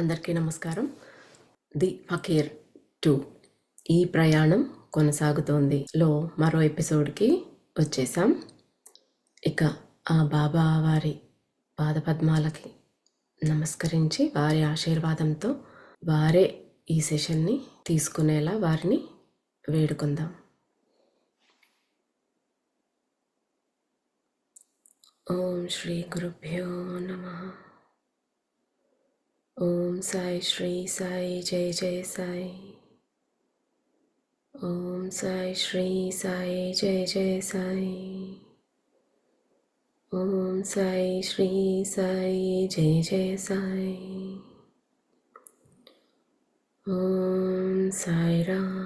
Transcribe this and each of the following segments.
అందరికీ నమస్కారం. ది ఫకీర్ 2 ఈ ప్రయాణం కొనసాగుతోంది లో మరో ఎపిసోడ్కి వచ్చేసాం. ఇక ఆ బాబా వారి పాదపద్మాలకి నమస్కరించి వారి ఆశీర్వాదంతో వారే ఈ సెషన్ని తీసుకునేలా వారిని వేడుకుందాం. ఓం శ్రీ గురుభ్యో నమః. ఓం సాయి శ్రీ సాయి జయ జయ సాయి. ఓం సాయి శ్రీ సాయి జయ జయ సాయి. ఓం సాయి శ్రీ సాయి జయ జయ సాయి. ఓం సాయి రామ్.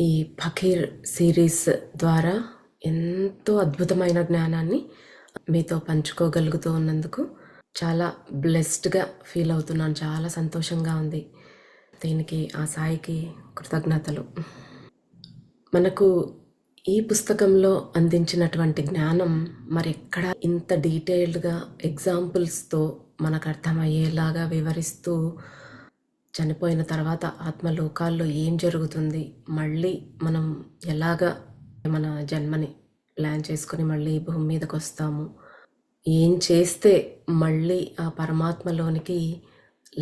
ఈ ఫకీర్ సిరీస్ ద్వారా ఎంతో అద్భుతమైన జ్ఞానాన్ని మీతో పంచుకోగలుగుతూ ఉన్నందుకు చాలా బ్లెస్డ్గా ఫీల్ అవుతున్నాను. చాలా సంతోషంగా ఉంది. దీనికి ఆ సాయికి కృతజ్ఞతలు. మనకు ఈ పుస్తకంలో అందించినటువంటి జ్ఞానం మరెక్కడ ఇంత డీటెయిల్డ్గా ఎగ్జాంపుల్స్తో మనకు అర్థమయ్యేలాగా వివరిస్తూ చనిపోయిన తర్వాత ఆత్మలోకాల్లో ఏం జరుగుతుంది, మళ్ళీ మనం ఎలాగా మన జన్మని ప్లాన్ చేసుకుని మళ్ళీ ఈ భూమి మీదకి వస్తాము, ఏం చేస్తే మళ్ళీ ఆ పరమాత్మలోనికి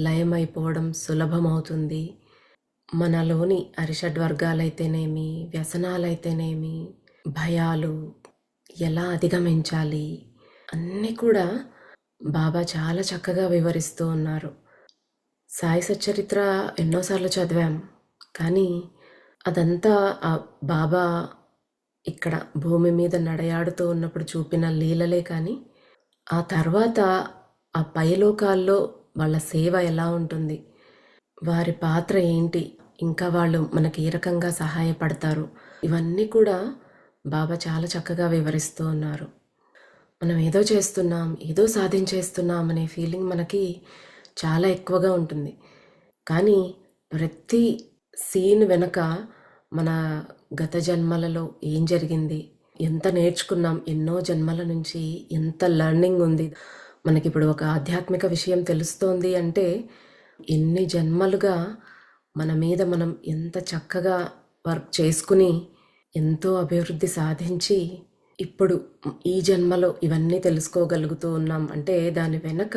లయమైపోవడం సులభమవుతుంది, మనలోని అరిషడ్వర్గాలైతేనేమి, వ్యసనాలైతేనేమి, భయాలు ఎలా అధిగమించాలి అన్నీ కూడా బాబా చాలా చక్కగా వివరిస్తూ ఉన్నారు. సాయి సచ్చరిత్ర ఎన్నోసార్లు చదివాం, కానీ అదంతా ఆ బాబా ఇక్కడ భూమి మీద నడయాడుతూ ఉన్నప్పుడు చూపిన లీలలే. కానీ ఆ తర్వాత ఆ పైలోకాల్లో వాళ్ళ సేవ ఎలా ఉంటుంది, వారి పాత్ర ఏంటి, ఇంకా వాళ్ళు మనకి ఏ రకంగా సహాయపడతారు, ఇవన్నీ కూడా బాబా చాలా చక్కగా వివరిస్తూ ఉన్నారు. మనం ఏదో చేస్తున్నాం, ఏదో సాధించేస్తున్నాం అనే ఫీలింగ్ మనకి చాలా ఎక్కువగా ఉంటుంది. కానీ ప్రతి సీన్ వెనక మన గత జన్మలలో ఏం జరిగింది, ఎంత నేర్చుకున్నాం, ఎన్నో జన్మల నుంచి ఎంత లర్నింగ్ ఉంది. మనకిప్పుడు ఒక ఆధ్యాత్మిక విషయం తెలుస్తోంది అంటే ఎన్ని జన్మలుగా మన మీద మనం ఎంత చక్కగా వర్క్ చేసుకుని ఎంతో అభివృద్ధి సాధించి ఇప్పుడు ఈ జన్మలో ఇవన్నీ తెలుసుకోగలుగుతూ ఉన్నాం అంటే దాని వెనక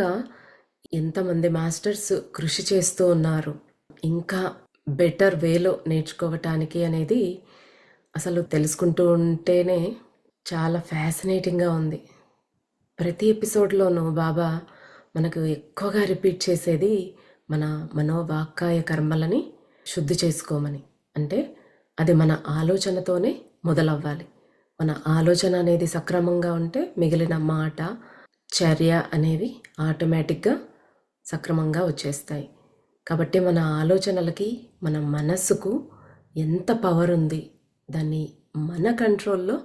ఎంతమంది మాస్టర్స్ కృషి చేస్తూ ఉన్నారు, ఇంకా బెటర్ వేలో నేర్చుకోవటానికి అనేది అసలు తెలుసుకుంటూ ఉంటేనే చాలా ఫ్యాసినేటింగ్గా ఉంది. ప్రతి ఎపిసోడ్లోనూ బాబా మనకు ఎక్కువగా రిపీట్ చేసేది మన మనోవాక్కాయ కర్మలని శుద్ధి చేసుకోమని. అంటే అది మన ఆలోచనతోనే మొదలవ్వాలి. మన ఆలోచన అనేది సక్రమంగా ఉంటే మిగిలిన మాట, చర్య అనేవి ఆటోమేటిక్గా సక్రమంగా వచ్చేస్తాయి. కాబట్టి మన ఆలోచనలకి, మన మనస్సుకు ఎంత పవర్ ఉంది, దాన్ని మన కంట్రోల్లో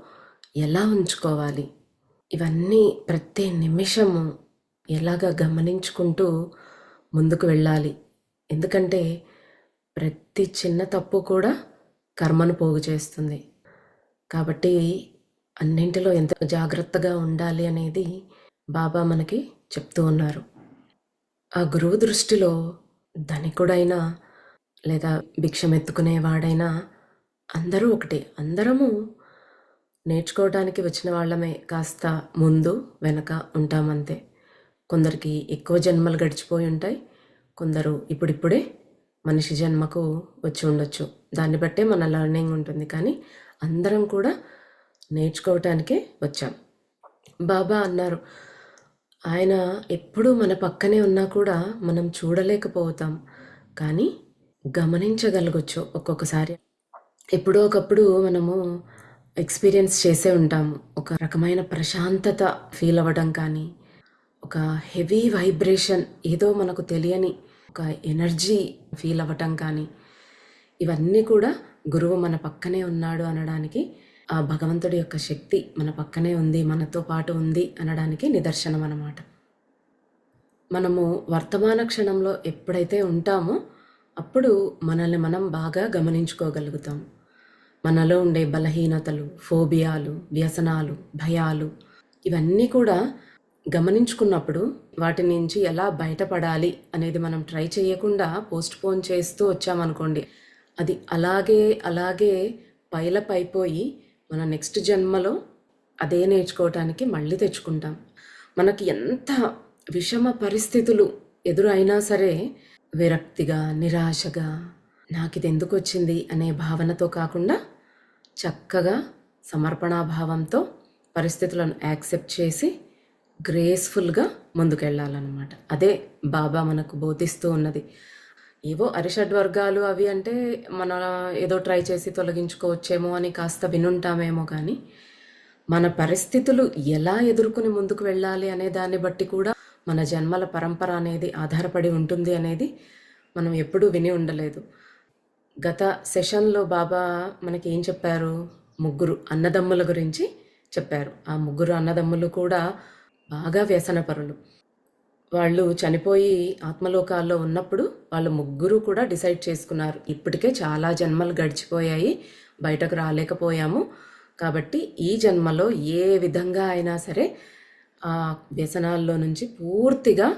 ఎలా ఉంచుకోవాలి, ఇవన్నీ ప్రతి నిమిషము ఎలాగ గమనించుకుంటూ ముందుకు వెళ్ళాలి. ఎందుకంటే ప్రతి చిన్న తప్పు కూడా కర్మను పోగు చేస్తుంది. కాబట్టి అన్నింటిలో ఎంత జాగ్రత్తగా ఉండాలి అనేది బాబా మనకి చెప్తూ ఉన్నారు. ఆ గురువు దృష్టిలో ధనికుడైనా లేదా భిక్షమెత్తుకునేవాడైనా అందరూ ఒకటే. అందరము నేర్చుకోవడానికి వచ్చిన వాళ్ళమే, కాస్త ముందు వెనక ఉంటామంతే. కొందరికి ఎక్కువ జన్మలు గడిచిపోయి ఉంటాయి, కొందరు ఇప్పుడిప్పుడే మనిషి జన్మకు వచ్చి ఉండొచ్చు. దాన్ని బట్టే మన లర్నింగ్ ఉంటుంది. కానీ అందరం కూడా నేర్చుకోవటానికే వచ్చాం. బాబా అన్నారు, ఆయన ఎప్పుడూ మన పక్కనే ఉన్నా కూడా మనం చూడలేకపోతాం, కానీ గమనించగలగొచ్చు. ఒక్కొక్కసారి ఎప్పుడో ఒకప్పుడు మనము ఎక్స్పీరియన్స్ చేసే ఉంటాము. ఒక రకమైన ప్రశాంతత ఫీల్ అవ్వడం కానీ, ఒక హెవీ వైబ్రేషన్, ఏదో మనకు తెలియని ఒక ఎనర్జీ ఫీల్ అవ్వటం కానీ, ఇవన్నీ కూడా గురువు మన పక్కనే ఉన్నాడు అనడానికి, ఆ భగవంతుడి యొక్క శక్తి మన పక్కనే ఉంది, మనతో పాటు ఉంది అనడానికి నిదర్శనం అన్నమాట. మనము వర్తమాన క్షణంలో ఎప్పుడైతే ఉంటామో అప్పుడు మనల్ని మనం బాగా గమనించుకోగలుగుతాం. మనలో ఉండే బలహీనతలు, ఫోబియాలు, వ్యసనాలు, భయాలు ఇవన్నీ కూడా గమనించుకున్నప్పుడు వాటి నుంచి ఎలా బయటపడాలి అనేది మనం ట్రై చేయకుండా పోస్ట్‌పోన్ చేస్తూ వచ్చామనుకోండి, అది అలాగే అలాగే పైలప్ అయిపోయి మన నెక్స్ట్ జన్మలో అదే నేర్చుకోవటానికి మళ్ళీ తెచ్చుకుంటాం. మనకి ఎంత విషమ పరిస్థితులు ఎదురైనా సరే విరక్తిగా, నిరాశగా నాకిది ఎందుకొచ్చింది అనే భావనతో కాకుండా చక్కగా సమర్పణాభావంతో పరిస్థితులను యాక్సెప్ట్ చేసి గ్రేస్ఫుల్గా ముందుకెళ్ళాలన్నమాట. అదే బాబా మనకు బోధిస్తూ ఉన్నది. ఏవో అరిషడ్ వర్గాలు అవి అంటే మన ఏదో ట్రై చేసి తొలగించుకోవచ్చేమో అని కాస్త వినుంటామేమో కానీ మన పరిస్థితులు ఎలా ఎదుర్కొని ముందుకు వెళ్ళాలి అనే దాన్ని బట్టి కూడా మన జన్మల పరంపర అనేది ఆధారపడి ఉంటుంది అనేది మనం ఎప్పుడూ విని ఉండలేదు. గత సెషన్లో బాబా మనకి ఏం చెప్పారు? ముగ్గురు అన్నదమ్ముల గురించి చెప్పారు. ఆ ముగ్గురు అన్నదమ్ములు కూడా బాగా వ్యసనపరులు. వాళ్ళు చనిపోయి ఆత్మలోకాల్లో ఉన్నప్పుడు వాళ్ళు ముగ్గురు కూడా డిసైడ్ చేసుకున్నారు, ఇప్పటికే చాలా జన్మలు గడిచిపోయాయి, బయటకు రాలేకపోయాము, కాబట్టి ఈ జన్మలో ఏ విధంగా అయినా సరే ఆ వ్యసనాల్లో నుంచి పూర్తిగా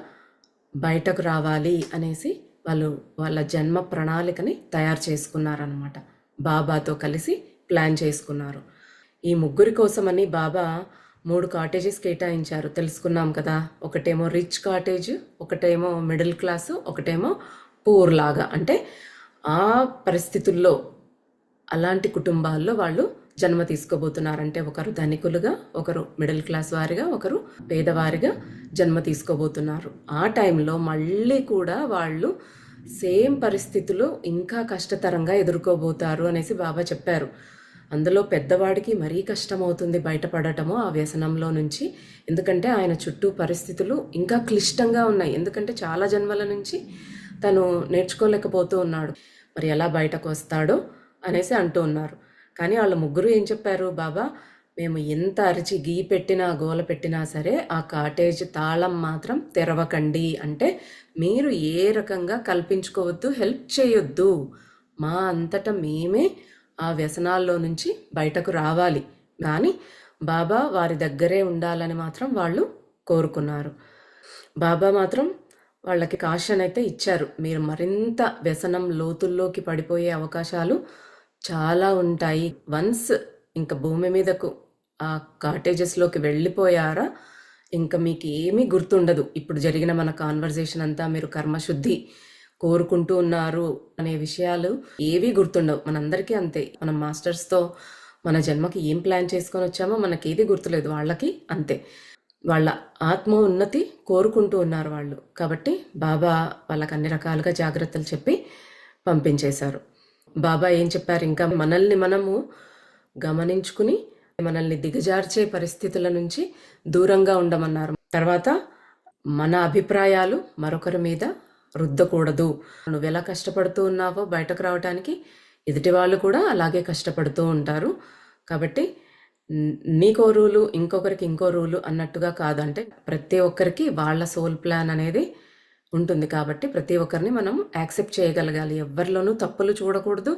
బయటకు రావాలి అనేసి వాళ్ళు వాళ్ళ జన్మ ప్రణాళికని తయారు చేసుకున్నారనమాట. బాబాతో కలిసి ప్లాన్ చేసుకున్నారు. ఈ ముగ్గురి కోసమని బాబా 3 కాటేజెస్ కేటాయించారు, తెలుసుకున్నాం కదా. ఒకటేమో రిచ్ కాటేజ్, ఒకటేమో మిడిల్ క్లాసు, ఒకటేమో పూర్ లాగా, అంటే ఆ పరిస్థితుల్లో అలాంటి కుటుంబాల్లో వాళ్ళు జన్మ తీసుకోబోతున్నారంటే ఒకరు ధనికులుగా, ఒకరు మిడిల్ క్లాస్ వారిగా, ఒకరు పేదవారిగా జన్మ తీసుకోబోతున్నారు. ఆ టైంలో మళ్ళీ కూడా వాళ్ళు సేమ్ పరిస్థితులు ఇంకా కష్టతరంగా ఎదుర్కోబోతారు అనేసి బాబా చెప్పారు. అందులో పెద్దవాడికి మరీ కష్టమవుతుంది బయటపడటము ఆ వ్యసనంలో నుంచి, ఎందుకంటే ఆయన చుట్టూ పరిస్థితులు ఇంకా క్లిష్టంగా ఉన్నాయి. ఎందుకంటే చాలా జన్మల నుంచి తను నేర్చుకోలేకపోతూ ఉన్నాడు, మరి ఎలా బయటకు వస్తాడో అనేసి అంటూ ఉన్నారు. కానీ వాళ్ళ ముగ్గురు ఏం చెప్పారు? బాబా, మేము ఎంత అరిచి గీ పెట్టినా గోల పెట్టినా సరే ఆ కాటేజ్ తాళం మాత్రం తెరవకండి, అంటే మీరు ఏ రకంగా కల్పించుకోవద్దు, హెల్ప్ చేయొద్దు, మా అంతటా మేమే ఆ వ్యసనాల్లో నుంచి బయటకు రావాలి, కానీ బాబా వారి దగ్గరే ఉండాలని మాత్రం వాళ్ళు కోరుకున్నారు. బాబా మాత్రం వాళ్ళకి కాషన్ అయితే ఇచ్చారు, మీరు మరింత వ్యసనం లోతుల్లోకి పడిపోయే అవకాశాలు చాలా ఉంటాయి. వన్స్ ఇంకా భూమి మీదకు ఆ కాటేజెస్లోకి వెళ్ళిపోయారా ఇంకా మీకు ఏమీ గుర్తుండదు. ఇప్పుడు జరిగిన మన కాన్వర్జేషన్ అంతా మీరు కర్మశుద్ధి కోరుకుంటూ ఉన్నారు అనే విషయాలు ఏవీ గుర్తుండవు. మనందరికీ అంతే. మనం మాస్టర్స్తో మన జన్మకి ఏం ప్లాన్ చేసుకొని వచ్చామో మనకేది గుర్తులేదు, వాళ్ళకి అంతే. వాళ్ళ ఆత్మ ఉన్నతి కోరుకుంటూ ఉన్నారు వాళ్ళు. కాబట్టి బాబా వాళ్ళకి అన్ని రకాలుగా జాగ్రత్తలు చెప్పి పంపించేశారు. బాబా ఏం చెప్పారు? ఇంకా మనల్ని మనము గమనించుకుని మనల్ని దిగజార్చే పరిస్థితుల నుంచి దూరంగా ఉండమన్నారు. తర్వాత మన అభిప్రాయాలు మరొకరి మీద రుద్దకూడదు. నువ్వు ఎలా కష్టపడుతూ ఉన్నావో బయటకు రావడానికి ఎదుటి వాళ్ళు కూడా అలాగే కష్టపడుతూ ఉంటారు. కాబట్టి నీకో రూలు ఇంకొకరికి ఇంకో రూలు అన్నట్టుగా కాదు, అంటే ప్రతి ఒక్కరికి వాళ్ళ సోల్ ప్లాన్ అనేది ఉంటుంది. కాబట్టి ప్రతి ఒక్కరిని మనం యాక్సెప్ట్ చేయగలగాలి. ఎవరిలోనూ తప్పులు చూడకూడదు.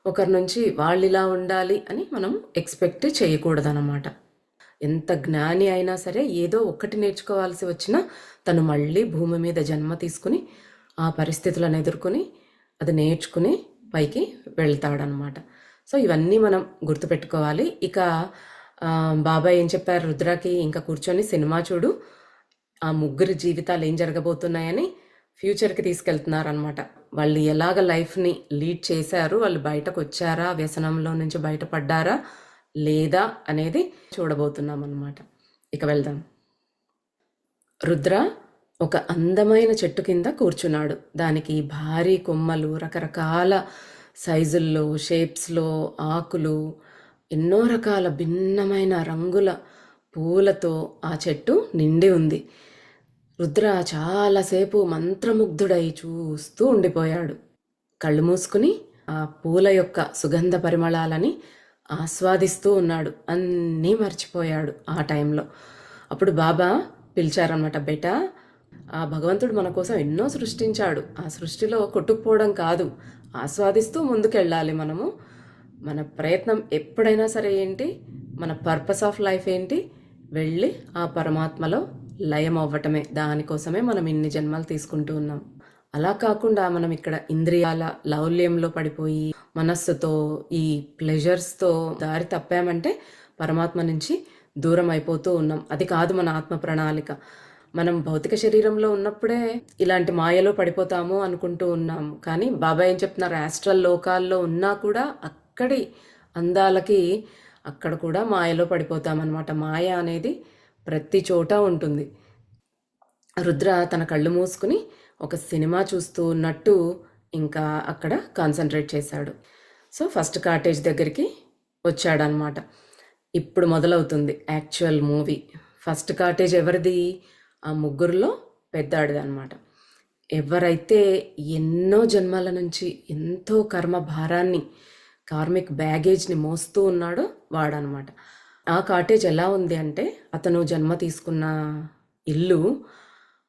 ఒకరి నుంచి వాళ్ళు ఇలా ఉండాలి అని మనం ఎక్స్పెక్ట్ చేయకూడదు అన్నమాట. ఎంత జ్ఞాని అయినా సరే ఏదో ఒక్కటి నేర్చుకోవాల్సి వచ్చినా తను మళ్ళీ భూమి మీద జన్మ తీసుకుని ఆ పరిస్థితులను ఎదుర్కొని అది నేర్చుకుని పైకి వెళ్తాడనమాట. సో ఇవన్నీ మనం గుర్తుపెట్టుకోవాలి. ఇక బాబా ఏం చెప్పారు రుద్రాకి? ఇంకా కూర్చొని సినిమా చూడు, ఆ ముగ్గురి జీవితాలు ఏం జరగబోతున్నాయని ఫ్యూచర్కి తీసుకెళ్తున్నారనమాట. వాళ్ళు ఎలాగ లైఫ్ని లీడ్ చేశారు, వాళ్ళు బయటకు వచ్చారా, వ్యసనంలో నుంచి బయటపడ్డారా లేదా అనేది చూడబోతున్నాం అన్నమాట. ఇక వెళ్దాం. రుద్ర ఒక అందమైన చెట్టు కింద కూర్చున్నాడు. దానికి భారీ కొమ్మలు, రకరకాల సైజుల్లో, షేప్స్లో ఆకులు, ఎన్నో రకాల భిన్నమైన రంగుల పూలతో ఆ చెట్టు నిండి ఉంది. రుద్ర చాలాసేపు మంత్రముగ్ధుడై చూస్తూ ఉండిపోయాడు. కళ్ళు మూసుకుని ఆ పూల యొక్క సుగంధ పరిమళాలని ఆస్వాదిస్తూ ఉన్నాడు. అన్నీ మర్చిపోయాడు ఆ టైంలో. అప్పుడు బాబా పిలిచారనమాట, బేటా, ఆ భగవంతుడు మన కోసం ఎన్నో సృష్టించాడు, ఆ సృష్టిలో కొట్టుకుపోవడం కాదు, ఆస్వాదిస్తూ ముందుకెళ్ళాలి మనము. మన ప్రయత్నం ఎప్పుడైనా సరే ఏంటి, మన పర్పస్ ఆఫ్ లైఫ్ ఏంటి, వెళ్ళి ఆ పరమాత్మలో లయం అవ్వటమే. దానికోసమే మనం ఇన్ని జన్మలు తీసుకుంటూ ఉన్నాం. అలా కాకుండా మనం ఇక్కడ ఇంద్రియాల లౌల్యంలో పడిపోయి మనస్సుతో ఈ ప్లెజర్స్తో దారి తప్పామంటే పరమాత్మ నుంచి దూరం అయిపోతూ ఉన్నాం. అది కాదు మన ఆత్మ ప్రణాళిక. మనం భౌతిక శరీరంలో ఉన్నప్పుడే ఇలాంటి మాయలో పడిపోతాము అనుకుంటూ ఉన్నాము. కానీ బాబా ఏం చెప్తున్నారు, యాస్ట్రల్ లోకాల్లో ఉన్నా కూడా అక్కడి అందాలకి అక్కడ కూడా మాయలో పడిపోతామన్నమాట. మాయ అనేది ప్రతి చోట ఉంటుంది. రుద్ర తన కళ్ళు మూసుకుని ఒక సినిమా చూస్తూ ఉన్నట్టు ఇంకా అక్కడ కాన్సన్ట్రేట్ చేశాడు. సో ఫస్ట్ కాటేజ్ దగ్గరికి వచ్చాడనమాట. ఇప్పుడు మొదలవుతుంది యాక్చువల్ మూవీ. ఫస్ట్ కాటేజ్ ఎవరిది? ఆ ముగ్గురులో పెద్దాడిది అనమాట. ఎవరైతే ఎన్నో జన్మల నుంచి ఎంతో కర్మ భారాన్ని, కార్మిక్ బ్యాగేజ్ని మోస్తూ ఉన్నాడో వాడనమాట. ఆ కాటేజ్ ఎలా ఉంది అంటే, అతను జన్మ తీసుకున్న ఇల్లు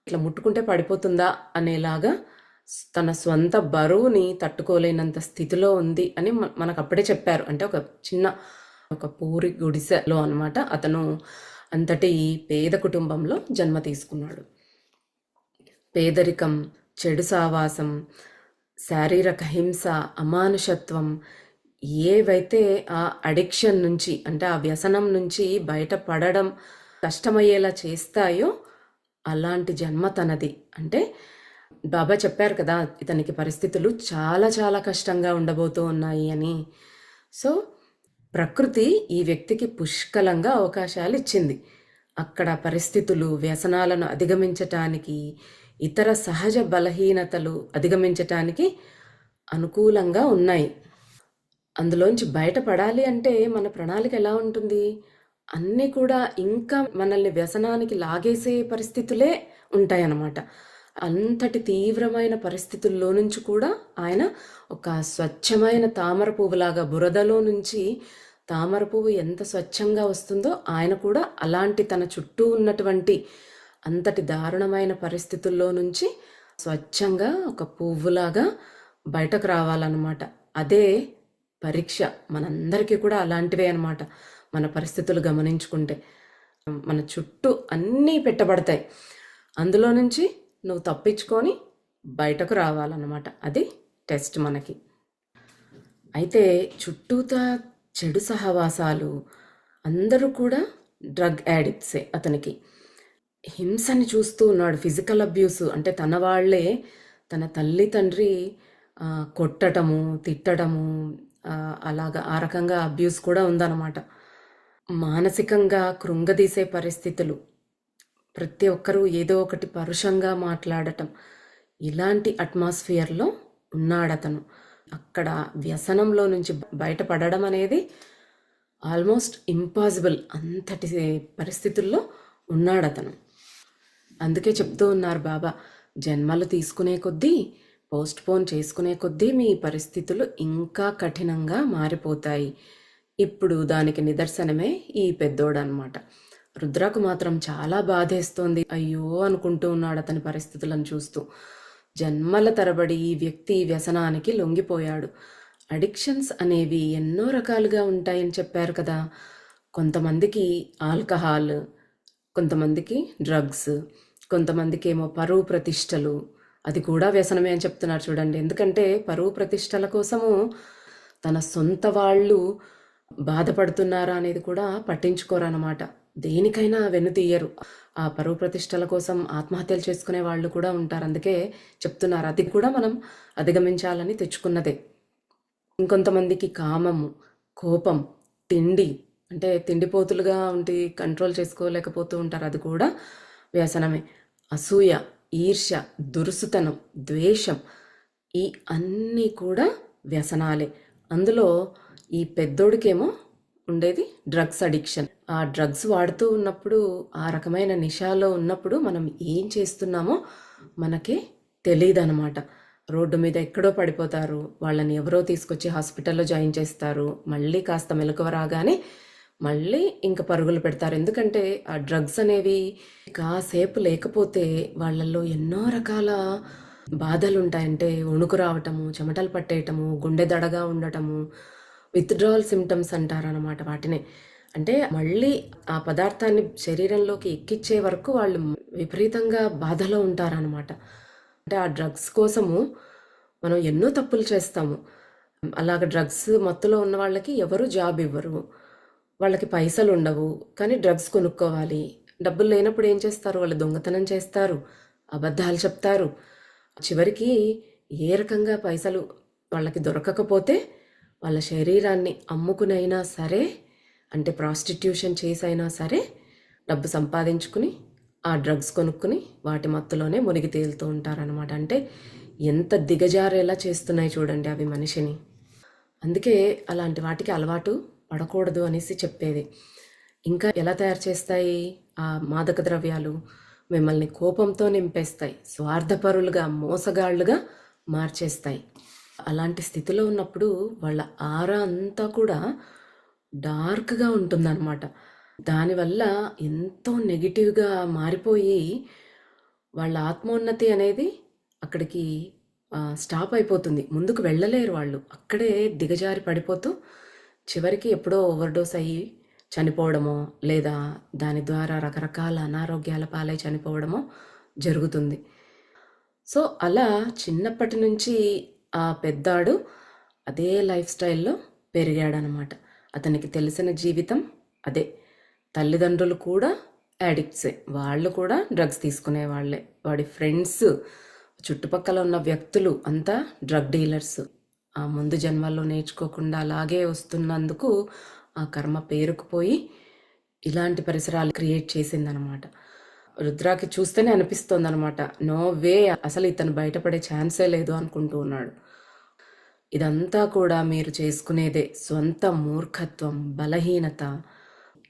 ఇట్లా ముట్టుకుంటే పడిపోతుందా అనేలాగా తన స్వంత బరువుని తట్టుకోలేనంత స్థితిలో ఉంది అని మనకు అప్పుడే చెప్పారు. అంటే ఒక పూరి గుడిసెలో అనమాట అతను అంతటి పేద కుటుంబంలో జన్మ తీసుకున్నాడు. పేదరికం, చెడు సావాసం, శారీరక హింస, అమానుషత్వం ఏవైతే ఆ అడిక్షన్ నుంచి, అంటే ఆ వ్యసనం నుంచి బయటపడడం కష్టమయ్యేలా చేస్తాయో అలాంటి జన్మ తనది. అంటే బాబా చెప్పారు కదా, ఇతనికి పరిస్థితులు చాలా చాలా కష్టంగా ఉండబోతూ ఉన్నాయి అని. సో ప్రకృతి ఈ వ్యక్తికి పుష్కలంగా అవకాశాలు ఇచ్చింది. అక్కడ పరిస్థితులు వ్యసనాలను అధిగమించటానికి, ఇతర సహజ బలహీనతలు అధిగమించటానికి అనుకూలంగా ఉన్నాయి. అందులోంచి బయటపడాలి అంటే మన ప్రణాళిక ఎలా ఉంటుంది? అన్నీ కూడా ఇంకా మనల్ని వ్యసనానికి లాగేసే పరిస్థితులే ఉంటాయన్నమాట. అంతటి తీవ్రమైన పరిస్థితుల్లో నుంచి కూడా ఆయన ఒక స్వచ్ఛమైన తామర పువ్వులాగా, బురదలో నుంచి తామర పువ్వు ఎంత స్వచ్ఛంగా వస్తుందో ఆయన కూడా అలాంటి తన చుట్టూ ఉన్నటువంటి అంతటి దారుణమైన పరిస్థితుల్లో నుంచి స్వచ్ఛంగా ఒక పువ్వులాగా బయటకు రావాలన్నమాట. అదే పరీక్ష మనందరికీ కూడా అలాంటివే అనమాట. మన పరిస్థితులు గమనించుకుంటే మన చుట్టూ అన్నీ పెట్టబడతాయి. అందులో నుంచి నువ్వు తప్పించుకొని బయటకు రావాలన్నమాట. అది టెస్ట్ మనకి. అయితే చుట్టూతా చెడు సహవాసాలు, అందరూ కూడా డ్రగ్ యాడిక్ట్సే. అతనికి హింసని చూస్తూ ఉన్నాడు, ఫిజికల్ అబ్యూస్. అంటే తన వాళ్ళే తన తల్లి తండ్రి కొట్టటము, తిట్టడము, అలాగా ఆ రకంగా అబ్యూస్ కూడా ఉందన్నమాట. మానసికంగా కృంగదీసే పరిస్థితులు, ప్రతి ఒక్కరూ ఏదో ఒకటి పరుషంగా మాట్లాడటం, ఇలాంటి అట్మాస్ఫియర్లో ఉన్నాడతను. అక్కడ వ్యసనంలో నుంచి బయటపడడం అనేది ఆల్మోస్ట్ ఇంపాసిబుల్. అంతటి పరిస్థితుల్లో ఉన్నాడతను. అందుకే చెప్తూ ఉన్నారు బాబా, జన్మలు తీసుకునే కొద్దీ, పోస్ట్పోన్ చేసుకునే కొద్దీ మీ పరిస్థితులు ఇంకా కఠినంగా మారిపోతాయి. ఇప్పుడు దానికి నిదర్శనమే ఈ పెద్దోడనమాట. రుద్రకు మాత్రం చాలా బాధేస్తోంది. అయ్యో అనుకుంటూ ఉన్నాడు అతని పరిస్థితులను చూస్తూ. జన్మల తరబడి ఈ వ్యక్తి వ్యసనానికి లొంగిపోయాడు. అడిక్షన్స్ అనేవి ఎన్నో రకాలుగా ఉంటాయని చెప్పారు కదా. కొంతమందికి ఆల్కహాల్, కొంతమందికి డ్రగ్స్, కొంతమందికి ఏమో పరువు ప్రతిష్టలు, అది కూడా వ్యసనమే అని చెప్తున్నారు చూడండి. ఎందుకంటే పరువు ప్రతిష్టల కోసము తన సొంత వాళ్ళు బాధపడుతున్నారా అనేది కూడా పట్టించుకోరన్నమాట. దేనికైనా వెనుతీయరు. ఆ పరువు ప్రతిష్టల కోసం ఆత్మహత్యలు చేసుకునే వాళ్ళు కూడా ఉంటారు. అందుకే చెప్తున్నారు, అది కూడా మనం అధిగమించాలని తెచ్చుకున్నదే. ఇంకొంతమందికి కామము, కోపం, తిండి, అంటే తిండిపోతులుగా ఉండి కంట్రోల్ చేసుకోలేకపోతూ ఉంటారు, అది కూడా వ్యసనమే. అసూయ, ఈర్ష్య, దురుసుతనం, ద్వేషం, ఈ అన్నీ కూడా వ్యసనాలే. అందులో ఈ పెద్దోడికేమో ఉండేది డ్రగ్స్ అడిక్షన్. ఆ డ్రగ్స్ వాడుతూ ఉన్నప్పుడు, ఆ రకమైన నిషాలో ఉన్నప్పుడు మనం ఏం చేస్తున్నామో మనకే తెలియదన్నమాట. రోడ్డు మీద ఎక్కడో పడిపోతారు, వాళ్ళని ఎవరో తీసుకొచ్చి హాస్పిటల్లో జాయిన్ చేస్తారు, మళ్ళీ కాస్త మెలకువ రాగానే మళ్ళీ ఇంక పరుగులు పెడతారు. ఎందుకంటే ఆ డ్రగ్స్ అనేవి కాసేపు లేకపోతే వాళ్ళల్లో ఎన్నో రకాల బాధలు ఉంటాయంటే వణుకు రావటము, చెమటలు పట్టేయటము, గుండె దడగా ఉండటము, విత్‌డ్రావల్ సింప్టమ్స్ అంటారనమాట వాటినే. అంటే మళ్ళీ ఆ పదార్థాన్ని శరీరంలోకి ఎక్కిచ్చే వరకు వాళ్ళు విపరీతంగా బాధలో ఉంటారనమాట. అంటే ఆ డ్రగ్స్ కోసము మనం ఎన్నో తప్పులు చేస్తాము. అలాగ డ్రగ్స్ మత్తులో ఉన్న వాళ్ళకి ఎవరు జాబ్ ఇవ్వరు. వాళ్ళకి పైసలుండవు. కానీ డ్రగ్స్ కొనుక్కోవాలి. డబ్బులు లేనప్పుడు ఏం చేస్తారు? వాళ్ళు దొంగతనం చేస్తారు. అబద్ధాలు చెప్తారు. చివరికి ఏ రకంగా పైసలు వాళ్ళకి దొరకకపోతే వాళ్ళ శరీరాన్ని అమ్ముకునైనా సరే, అంటే ప్రాస్టిట్యూషన్ చేసైనా సరే డబ్బు సంపాదించుకుని ఆ డ్రగ్స్ కొనుక్కుని వాటి మత్తులోనే మునిగి తేలుతూ ఉంటారనమాట. అంటే ఎంత దిగజారేలా చేస్తున్నాయి చూడండి అవి మనిషిని. అందుకే అలాంటి వాటికి అలవాటు పడకూడదు అనేసి చెప్పేది. ఇంకా ఎలా తయారు చేస్తాయి ఆ మాదక ద్రవ్యాలు? మిమ్మల్ని కోపంతో నింపేస్తాయి. స్వార్థపరులుగా, మోసగాళ్ళుగా మార్చేస్తాయి. అలాంటి స్థితిలో ఉన్నప్పుడు వాళ్ళ ఆరా అంతా కూడా డార్క్‌గా ఉంటుందనమాట. దానివల్ల ఎంతో నెగెటివ్‌గా మారిపోయి వాళ్ళ ఆత్మోన్నతి అనేది అక్కడికి స్టాప్ అయిపోతుంది. ముందుకు వెళ్ళలేరు వాళ్ళు. అక్కడే దిగజారి పడిపోతూ చివరికి ఎప్పుడో ఓవర్‌డోస్ అయ్యి చనిపోవడమో, లేదా దాని ద్వారా రకరకాల అనారోగ్యాల పాలై చనిపోవడమో జరుగుతుంది. సో, అలా చిన్నప్పటి నుంచి ఆ పెద్దాడు అదే లైఫ్ స్టైల్‌లో పెరిగాడనమాట. అతనికి తెలిసిన జీవితం అదే. తల్లిదండ్రులు కూడా యాడిక్ట్సే. వాళ్ళు కూడా డ్రగ్స్ తీసుకునేవాళ్ళే. వాడి ఫ్రెండ్స్, చుట్టుపక్కల ఉన్న వ్యక్తులు అంతా డ్రగ్ డీలర్స్. ఆ ముందు జన్మల్లో నేర్చుకోకుండా అలాగే వస్తున్నందుకు ఆ కర్మ పేరుకుపోయి ఇలాంటి పరిసరాలు క్రియేట్ చేసిందనమాట. రుద్రాకి చూస్తేనే అనిపిస్తోందనమాట. నో వే, అసలు ఇతను బయటపడే ఛాన్సే లేదు అనుకుంటూ ఉన్నాడు. ఇదంతా కూడా మీరు చేసుకునేదే స్వంత మూర్ఖత్వం, బలహీనత.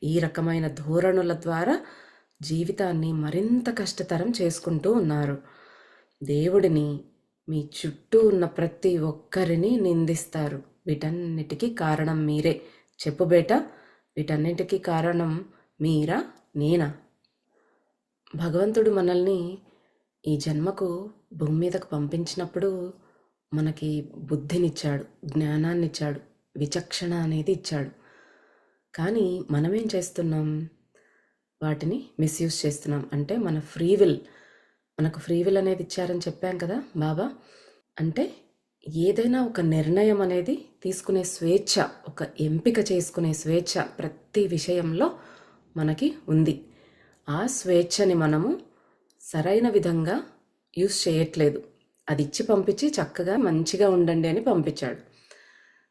ఈ రకమైన ధోరణుల ద్వారా జీవితాన్ని మరింత కష్టతరం చేసుకుంటూ ఉన్నారు. దేవుడిని, మీ చుట్టూ ఉన్న ప్రతి ఒక్కరిని నిందిస్తారు. వీటన్నిటికీ కారణం మీరే. చెప్పు బేటా, వీటన్నిటికీ కారణం మీరా, నేనా? భగవంతుడు మనల్ని ఈ జన్మకు భూమి మీదకు పంపించినప్పుడు మనకి బుద్ధినిచ్చాడు, జ్ఞానాన్నిచ్చాడు, విచక్షణ అనేది ఇచ్చాడు. కానీ మనమేం చేస్తున్నాం? వాటిని మిస్యూజ్ చేస్తున్నాం. అంటే మన మనకు ఫ్రీ విల్ అనేది ఇచ్చారని చెప్పాం కదా బాబా. అంటే ఏదైనా ఒక నిర్ణయం అనేది తీసుకునే స్వేచ్ఛ, ఒక ఎంపిక చేసుకునే స్వేచ్ఛ ప్రతి విషయంలో మనకి ఉంది. ఆ స్వేచ్ఛని మనము సరైన విధంగా యూస్ చేయట్లేదు. అది ఇచ్చి పంపించి చక్కగా మంచిగా ఉండండి అని పంపించాడు.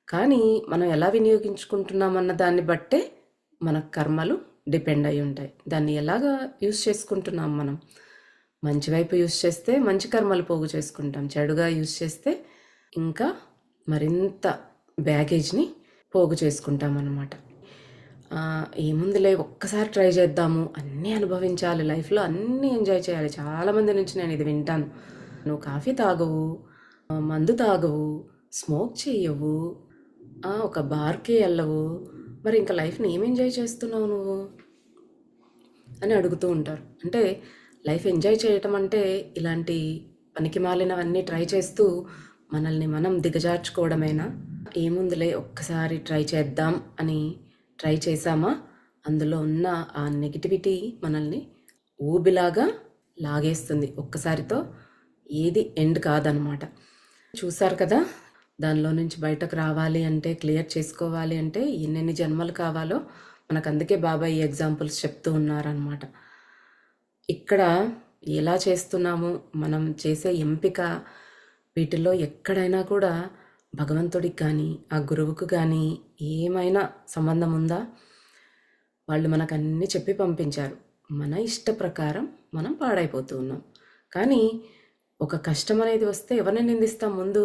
కానీ మనం ఎలా వినియోగించుకుంటున్నామన్న దాన్ని బట్టే మన కర్మలు డిపెండ్ అయి ఉంటాయి. దాన్ని ఎలాగా యూస్ చేసుకుంటున్నాం మనం? మంచి వైపు యూస్ చేస్తే మంచి కర్మలు పోగు చేసుకుంటాం. చెడుగా యూస్ చేస్తే ఇంకా మరింత బ్యాగేజ్ని పోగు చేసుకుంటాం అన్నమాట. ఏముందిలే, ఒక్కసారి ట్రై చేద్దాము, అన్నీ అనుభవించాలి, లైఫ్లో అన్నీ ఎంజాయ్ చేయాలి. చాలామంది నుంచి నేను ఇది వింటాను. నువ్వు కాఫీ తాగవు, మందు తాగవు, స్మోక్ చేయవు, ఒక బార్కి వెళ్ళవు, మరి ఇంకా లైఫ్ని ఏం ఎంజాయ్ చేస్తున్నావు నువ్వు అని అడుగుతూ ఉంటారు. అంటే లైఫ్ ఎంజాయ్ చేయటం అంటే ఇలాంటి పనికి మాలినవన్నీ ట్రై చేస్తూ మనల్ని మనం దిగజార్చుకోవడమేనా? ఏముందిలే, ఒక్కసారి ట్రై చేద్దాం అని ట్రై చేసామా, అందులో ఉన్న ఆ నెగిటివిటీ మనల్ని ఊబిలాగా లాగేస్తుంది. ఒక్కసారితో ఏది ఎండ్ కాదనమాట. చూసారు కదా, దానిలో నుంచి బయటకు రావాలి అంటే, క్లియర్ చేసుకోవాలి అంటే ఎన్నెన్ని జన్మలు కావాలో మనకు. అందుకే బాబా ఈ ఎగ్జాంపుల్స్ చెప్తూ ఉన్నారనమాట. ఇక్కడ ఎలా చేస్తున్నాము, మనం చేసే ఎంపిక, వీటిల్లో ఎక్కడైనా కూడా భగవంతుడికి కానీ ఆ గురువుకు కానీ ఏమైనా సంబంధం ఉందా? వాళ్ళు మనకు అన్నీ చెప్పి పంపించారు. మన ఇష్ట ప్రకారం మనం పాడైపోతూ ఉన్నాం. కానీ ఒక కష్టం అనేది వస్తే ఎవరిని నిందిస్తాం ముందు?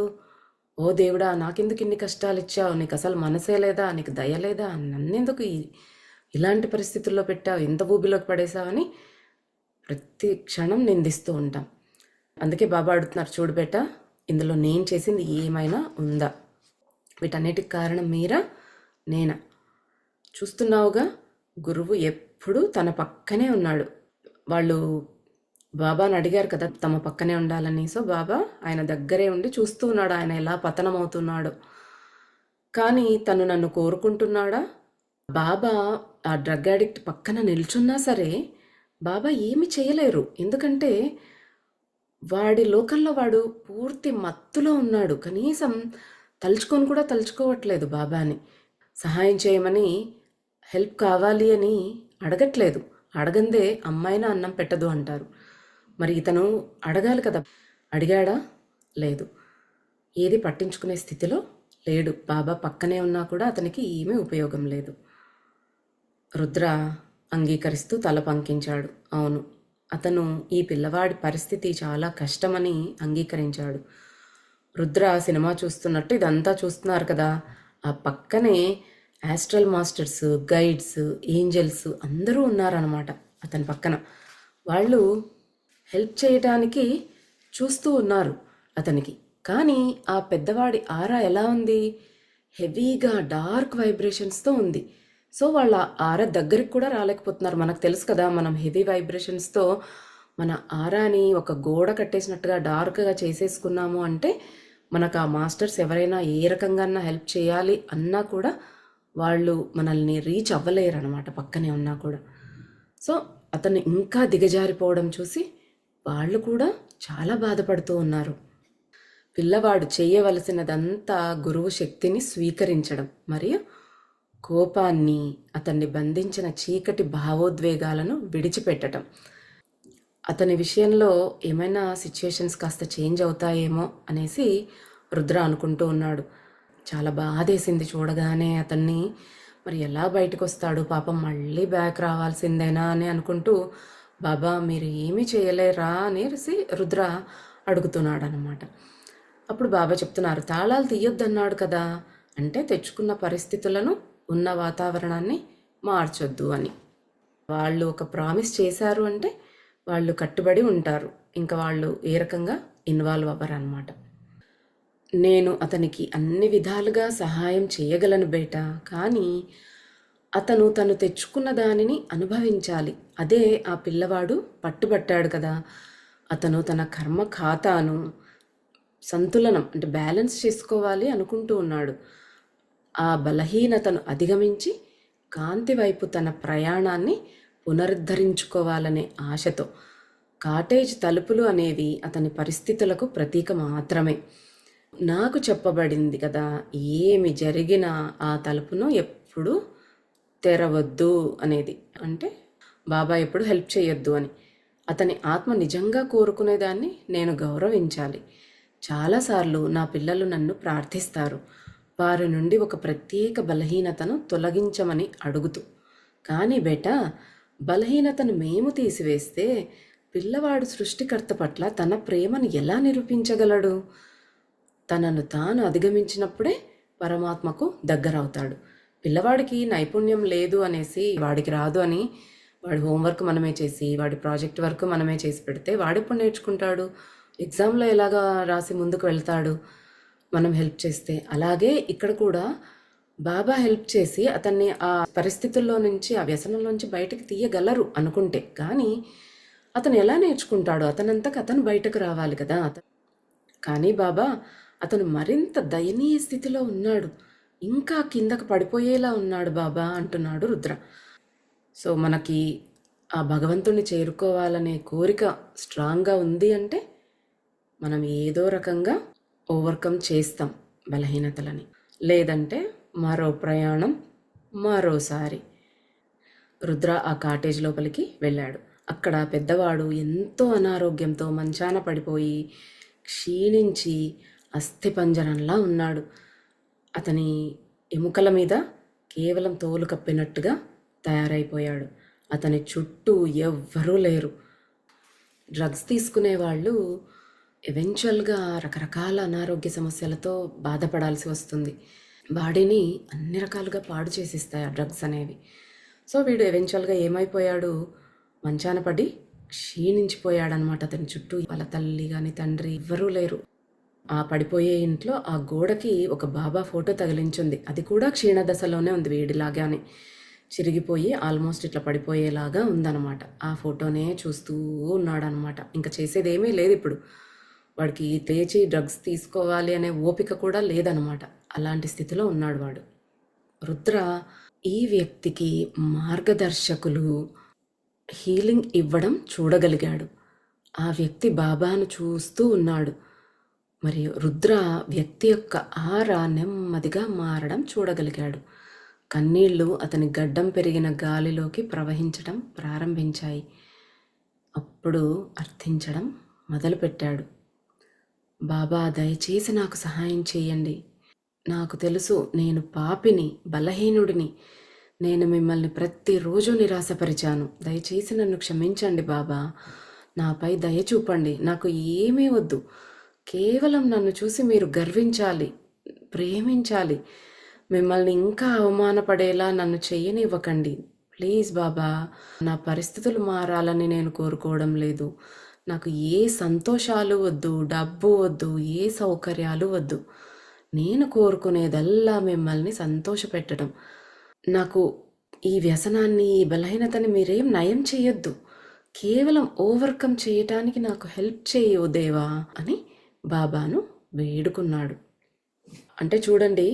ఓ దేవుడా, నాకెందుకు ఇన్ని కష్టాలు ఇచ్చావు, నీకు అసలు మనసే లేదా, నీకు దయ లేదా, నన్నెందుకు ఇలాంటి పరిస్థితుల్లో పెట్టావు, ఎంత ఊబిలోకి పడేసావని ప్రతి క్షణం నిందిస్తూ ఉంటాం. అందుకే బాబా అడుగుతున్నారు, చూడు బేట, ఇందులో నేను చేసింది ఏమైనా ఉందా? వీటన్నిటికి కారణం మీరా, నేనా? చూస్తున్నావుగా, గురువు ఎప్పుడూ తన పక్కనే ఉన్నాడు. వాళ్ళు బాబాని అడిగారు కదా తమ పక్కనే ఉండాలని. సో బాబా ఆయన దగ్గరే ఉండి చూస్తూ ఉన్నాడు ఆయన ఎలా పతనం అవుతున్నాడు. కానీ తను నన్ను కోరుకుంటున్నాడా? బాబా ఆ డ్రగ్ అడిక్ట్ పక్కన నిల్చున్నా సరే బాబా ఏమి చేయలేరు. ఎందుకంటే వాడి లోకంలో వాడు పూర్తి మత్తులో ఉన్నాడు. కనీసం తలుచుకొని కూడా తలుచుకోవట్లేదు బాబాని. సహాయం చేయమని, హెల్ప్ కావాలి అని అడగట్లేదు. అడగందే అమ్మాయినా అన్నం పెట్టదు అంటారు. మరి ఇతను అడగాలి కదా! అడిగాడా? లేదు. ఏది పట్టించుకునే స్థితిలో లేడు. బాబా పక్కనే ఉన్నా కూడా అతనికి ఏమీ ఉపయోగం లేదు. రుద్ర అంగీకరిస్తూ తల పంకించాడు. అవును, అతను ఈ పిల్లవాడి పరిస్థితి చాలా కష్టమని అంగీకరించాడు. రుద్ర సినిమా చూస్తున్నట్టు ఇదంతా చూస్తున్నారు కదా. ఆ పక్కనే ఆస్ట్రల్ మాస్టర్స్, గైడ్స్, ఏంజల్స్ అందరూ ఉన్నారన్నమాట అతని పక్కన. వాళ్ళు హెల్ప్ చేయడానికి చూస్తూ ఉన్నారు అతనికి. కానీ ఆ పెద్దవాడి ఆరా ఎలా ఉంది? హెవీగా డార్క్ వైబ్రేషన్స్తో ఉంది. సో వాళ్ళ ఆరా దగ్గరికి కూడా రాలేకపోతున్నారు. మనకు తెలుసు కదా, మనం హెవీ వైబ్రేషన్స్తో మన ఆరాని ఒక గోడ కట్టేసినట్టుగా డార్క్గా చేసేసుకున్నాము అంటే మనకు ఆ మాస్టర్స్ ఎవరైనా ఏ రకంగా హెల్ప్ చేయాలి అన్నా కూడా వాళ్ళు మనల్ని రీచ్ అవ్వలేరు అనమాట, పక్కనే ఉన్నా కూడా. సో అతను ఇంకా దిగజారిపోవడం చూసి వాళ్ళు కూడా చాలా బాధపడుతూ ఉన్నారు. పిల్లవాడు చేయవలసినదంతా గురువు శక్తిని స్వీకరించడం మరియు కోపాన్ని, అతన్ని బంధించిన చీకటి భావోద్వేగాలను విడిచిపెట్టడం. అతని విషయంలో ఏమైనా సిచ్యుయేషన్స్ కాస్త చేంజ్ అవుతాయేమో అనేసి రుద్ర అనుకుంటూ ఉన్నాడు. చాలా బాధేసింది చూడగానే అతన్ని. మరి ఎలా బయటకు వస్తాడు పాపం, మళ్ళీ బ్యాక్ రావాల్సిందేనా అని అనుకుంటూ, బాబా మీరు ఏమీ చేయలేరా అనేసి రుద్ర అడుగుతున్నాడు అనమాట. అప్పుడు బాబా చెప్తున్నారు, తాళాలు తీయొద్దన్నాడు కదా, అంటే తెచ్చుకున్న పరిస్థితులను, ఉన్న వాతావరణాన్ని మార్చొద్దు అని. వాళ్ళు ఒక ప్రామిస్ చేశారు అంటే వాళ్ళు కట్టుబడి ఉంటారు. ఇంకా వాళ్ళు ఏ రకంగా ఇన్వాల్వ్ అవ్వరు అనమాట. నేను అతనికి అన్ని విధాలుగా సహాయం చేయగలను బేటా, కానీ అతను తను తెచ్చుకున్న దానిని అనుభవించాలి. అదే ఆ పిల్లవాడు పట్టుబట్టాడు కదా. అతను తన కర్మ ఖాతాను సంతులనం అంటే బ్యాలెన్స్ చేసుకోవాలి అనుకుంటూ ఉన్నాడు. ఆ బలహీనతను అధిగమించి కాంతి వైపు తన ప్రయాణాన్ని పునరుద్ధరించుకోవాలనే ఆశతో. కాటేజ్ తలుపులు అనేవి అతని పరిస్థితులకు ప్రతీక మాత్రమే. నాకు చెప్పబడింది కదా, ఏమి జరిగినా ఆ తలుపును ఎప్పుడు తెరవద్దు అనేది. అంటే బాబా ఎప్పుడు హెల్ప్ చేయొద్దు అని. అతని ఆత్మ నిజంగా కోరుకునేదాన్ని నేను గౌరవించాలి. చాలాసార్లు నా పిల్లలు నన్ను ప్రార్థిస్తారు, వారి నుండి ఒక ప్రత్యేక బలహీనతను తొలగించమని అడుగుతూ. కానీ బేటా, బలహీనతను మేము తీసివేస్తే పిల్లవాడు సృష్టికర్త పట్ల తన ప్రేమను ఎలా నిరూపించగలడు? తనను తాను అధిగమించినప్పుడే పరమాత్మకు దగ్గరవుతాడు. పిల్లవాడికి నైపుణ్యం లేదు అనేసి, వాడికి రాదు అని వాడి హోంవర్క్ మనమే చేసి, వాడి ప్రాజెక్ట్ వర్క్ మనమే చేసి పెడితే వాడెప్పుడు నేర్చుకుంటాడు? ఎగ్జామ్లో ఎలాగా రాసి ముందుకు వెళ్తాడు మనం హెల్ప్ చేస్తే? అలాగే ఇక్కడ కూడా బాబా హెల్ప్ చేసి అతన్ని ఆ పరిస్థితుల్లో నుంచి, ఆ వ్యసనం నుంచి బయటకు తీయగలరు అనుకుంటే, కానీ అతను ఎలా నేర్చుకుంటాడు? అతనంతకు అతను బయటకు రావాలి కదా. కానీ బాబా అతను మరింత దయనీయ స్థితిలో ఉన్నాడు, ఇంకా కిందకు పడిపోయేలా ఉన్నాడు బాబా అంటున్నాడు రుద్ర. సో మనకి ఆ భగవంతుణ్ణి చేరుకోవాలనే కోరిక స్ట్రాంగ్గా ఉంది అంటే మనం ఏదో రకంగా ఓవర్కమ్ చేస్తాం బలహీనతలని. లేదంటే మరో ప్రయాణం మరోసారి. రుద్ర ఆ కాటేజ్ లోపలికి వెళ్ళాడు. అక్కడ పెద్దవాడు ఎంతో అనారోగ్యంతో మంచాన పడిపోయి క్షీణించి అస్థిపంజరంలా ఉన్నాడు. అతని ఎముకల మీద కేవలం తోలు కప్పినట్టుగా తయారైపోయాడు. అతని చుట్టూ ఎవ్వరూ లేరు. డ్రగ్స్ తీసుకునే వాళ్ళు ఎవెన్చువల్గా రకరకాల అనారోగ్య సమస్యలతో బాధపడాల్సి వస్తుంది. బాడీని అన్ని రకాలుగా పాడు చేసిస్తాయి ఆ డ్రగ్స్ అనేవి. సో వీడు ఎవెన్చువల్గా ఏమైపోయాడు? మంచాన పడి క్షీణించిపోయాడనమాట. అతని చుట్టూ వాళ్ళ తల్లి కానీ తండ్రి ఎవ్వరూ లేరు. ఆ పడిపోయే ఇంట్లో ఆ గోడకి ఒక బాబా ఫోటో తగిలించుంది. అది కూడా క్షీణ దశలోనే ఉంది, వీడిలాగానే చిరిగిపోయి ఆల్మోస్ట్ ఇట్లా పడిపోయేలాగా ఉందన్నమాట. ఆ ఫోటోనే చూస్తూ ఉన్నాడనమాట. ఇంకా చేసేదేమీ లేదు ఇప్పుడు వాడికి. లేచి డ్రగ్స్ తీసుకోవాలి అనే ఓపిక కూడా లేదనమాట. అలాంటి స్థితిలో ఉన్నాడు వాడు. రుద్ర ఈ వ్యక్తికి మార్గదర్శకులు హీలింగ్ ఇవ్వడం చూడగలిగాడు. ఆ వ్యక్తి బాబాను చూస్తూ ఉన్నాడు. మరియు రుద్ర వ్యక్తి యొక్క ఆరా నెమ్మదిగా మారడం చూడగలిగాడు. కన్నీళ్లు అతని గడ్డం పెరిగిన గాలిలోకి ప్రవహించడం ప్రారంభించాయి. అప్పుడు అర్థించడం మొదలుపెట్టాడు. బాబా, దయచేసి నాకు సహాయం చేయండి. నాకు తెలుసు నేను పాపిని, బలహీనుడిని. నేను మిమ్మల్ని ప్రతిరోజు నిరాశపరిచాను. దయచేసి నన్ను క్షమించండి బాబా. నాపై దయ చూపండి. నాకు ఏమీ వద్దు. కేవలం నన్ను చూసి మీరు గర్వించాలి, ప్రేమించాలి. మిమ్మల్ని ఇంకా అవమానపడేలా నన్ను చెయ్యనివ్వకండి. ప్లీజ్ బాబా. నా పరిస్థితులు మారాలని నేను కోరుకోవడం లేదు. నాకు ఏ సంతోషాలు వద్దు, డబ్బు వద్దు, ఏ సౌకర్యాలు వద్దు. నేను కోరుకునేదల్లా మిమ్మల్ని సంతోషపెట్టడం. నాకు ఈ వ్యసనాన్ని, ఈ బలహీనతని మీరేం నయం చేయొద్దు. కేవలం ఓవర్కమ్ చేయటానికి నాకు హెల్ప్ చేయో దేవా అని బాబాను వేడుకున్నాడు. అంటే చూడండి,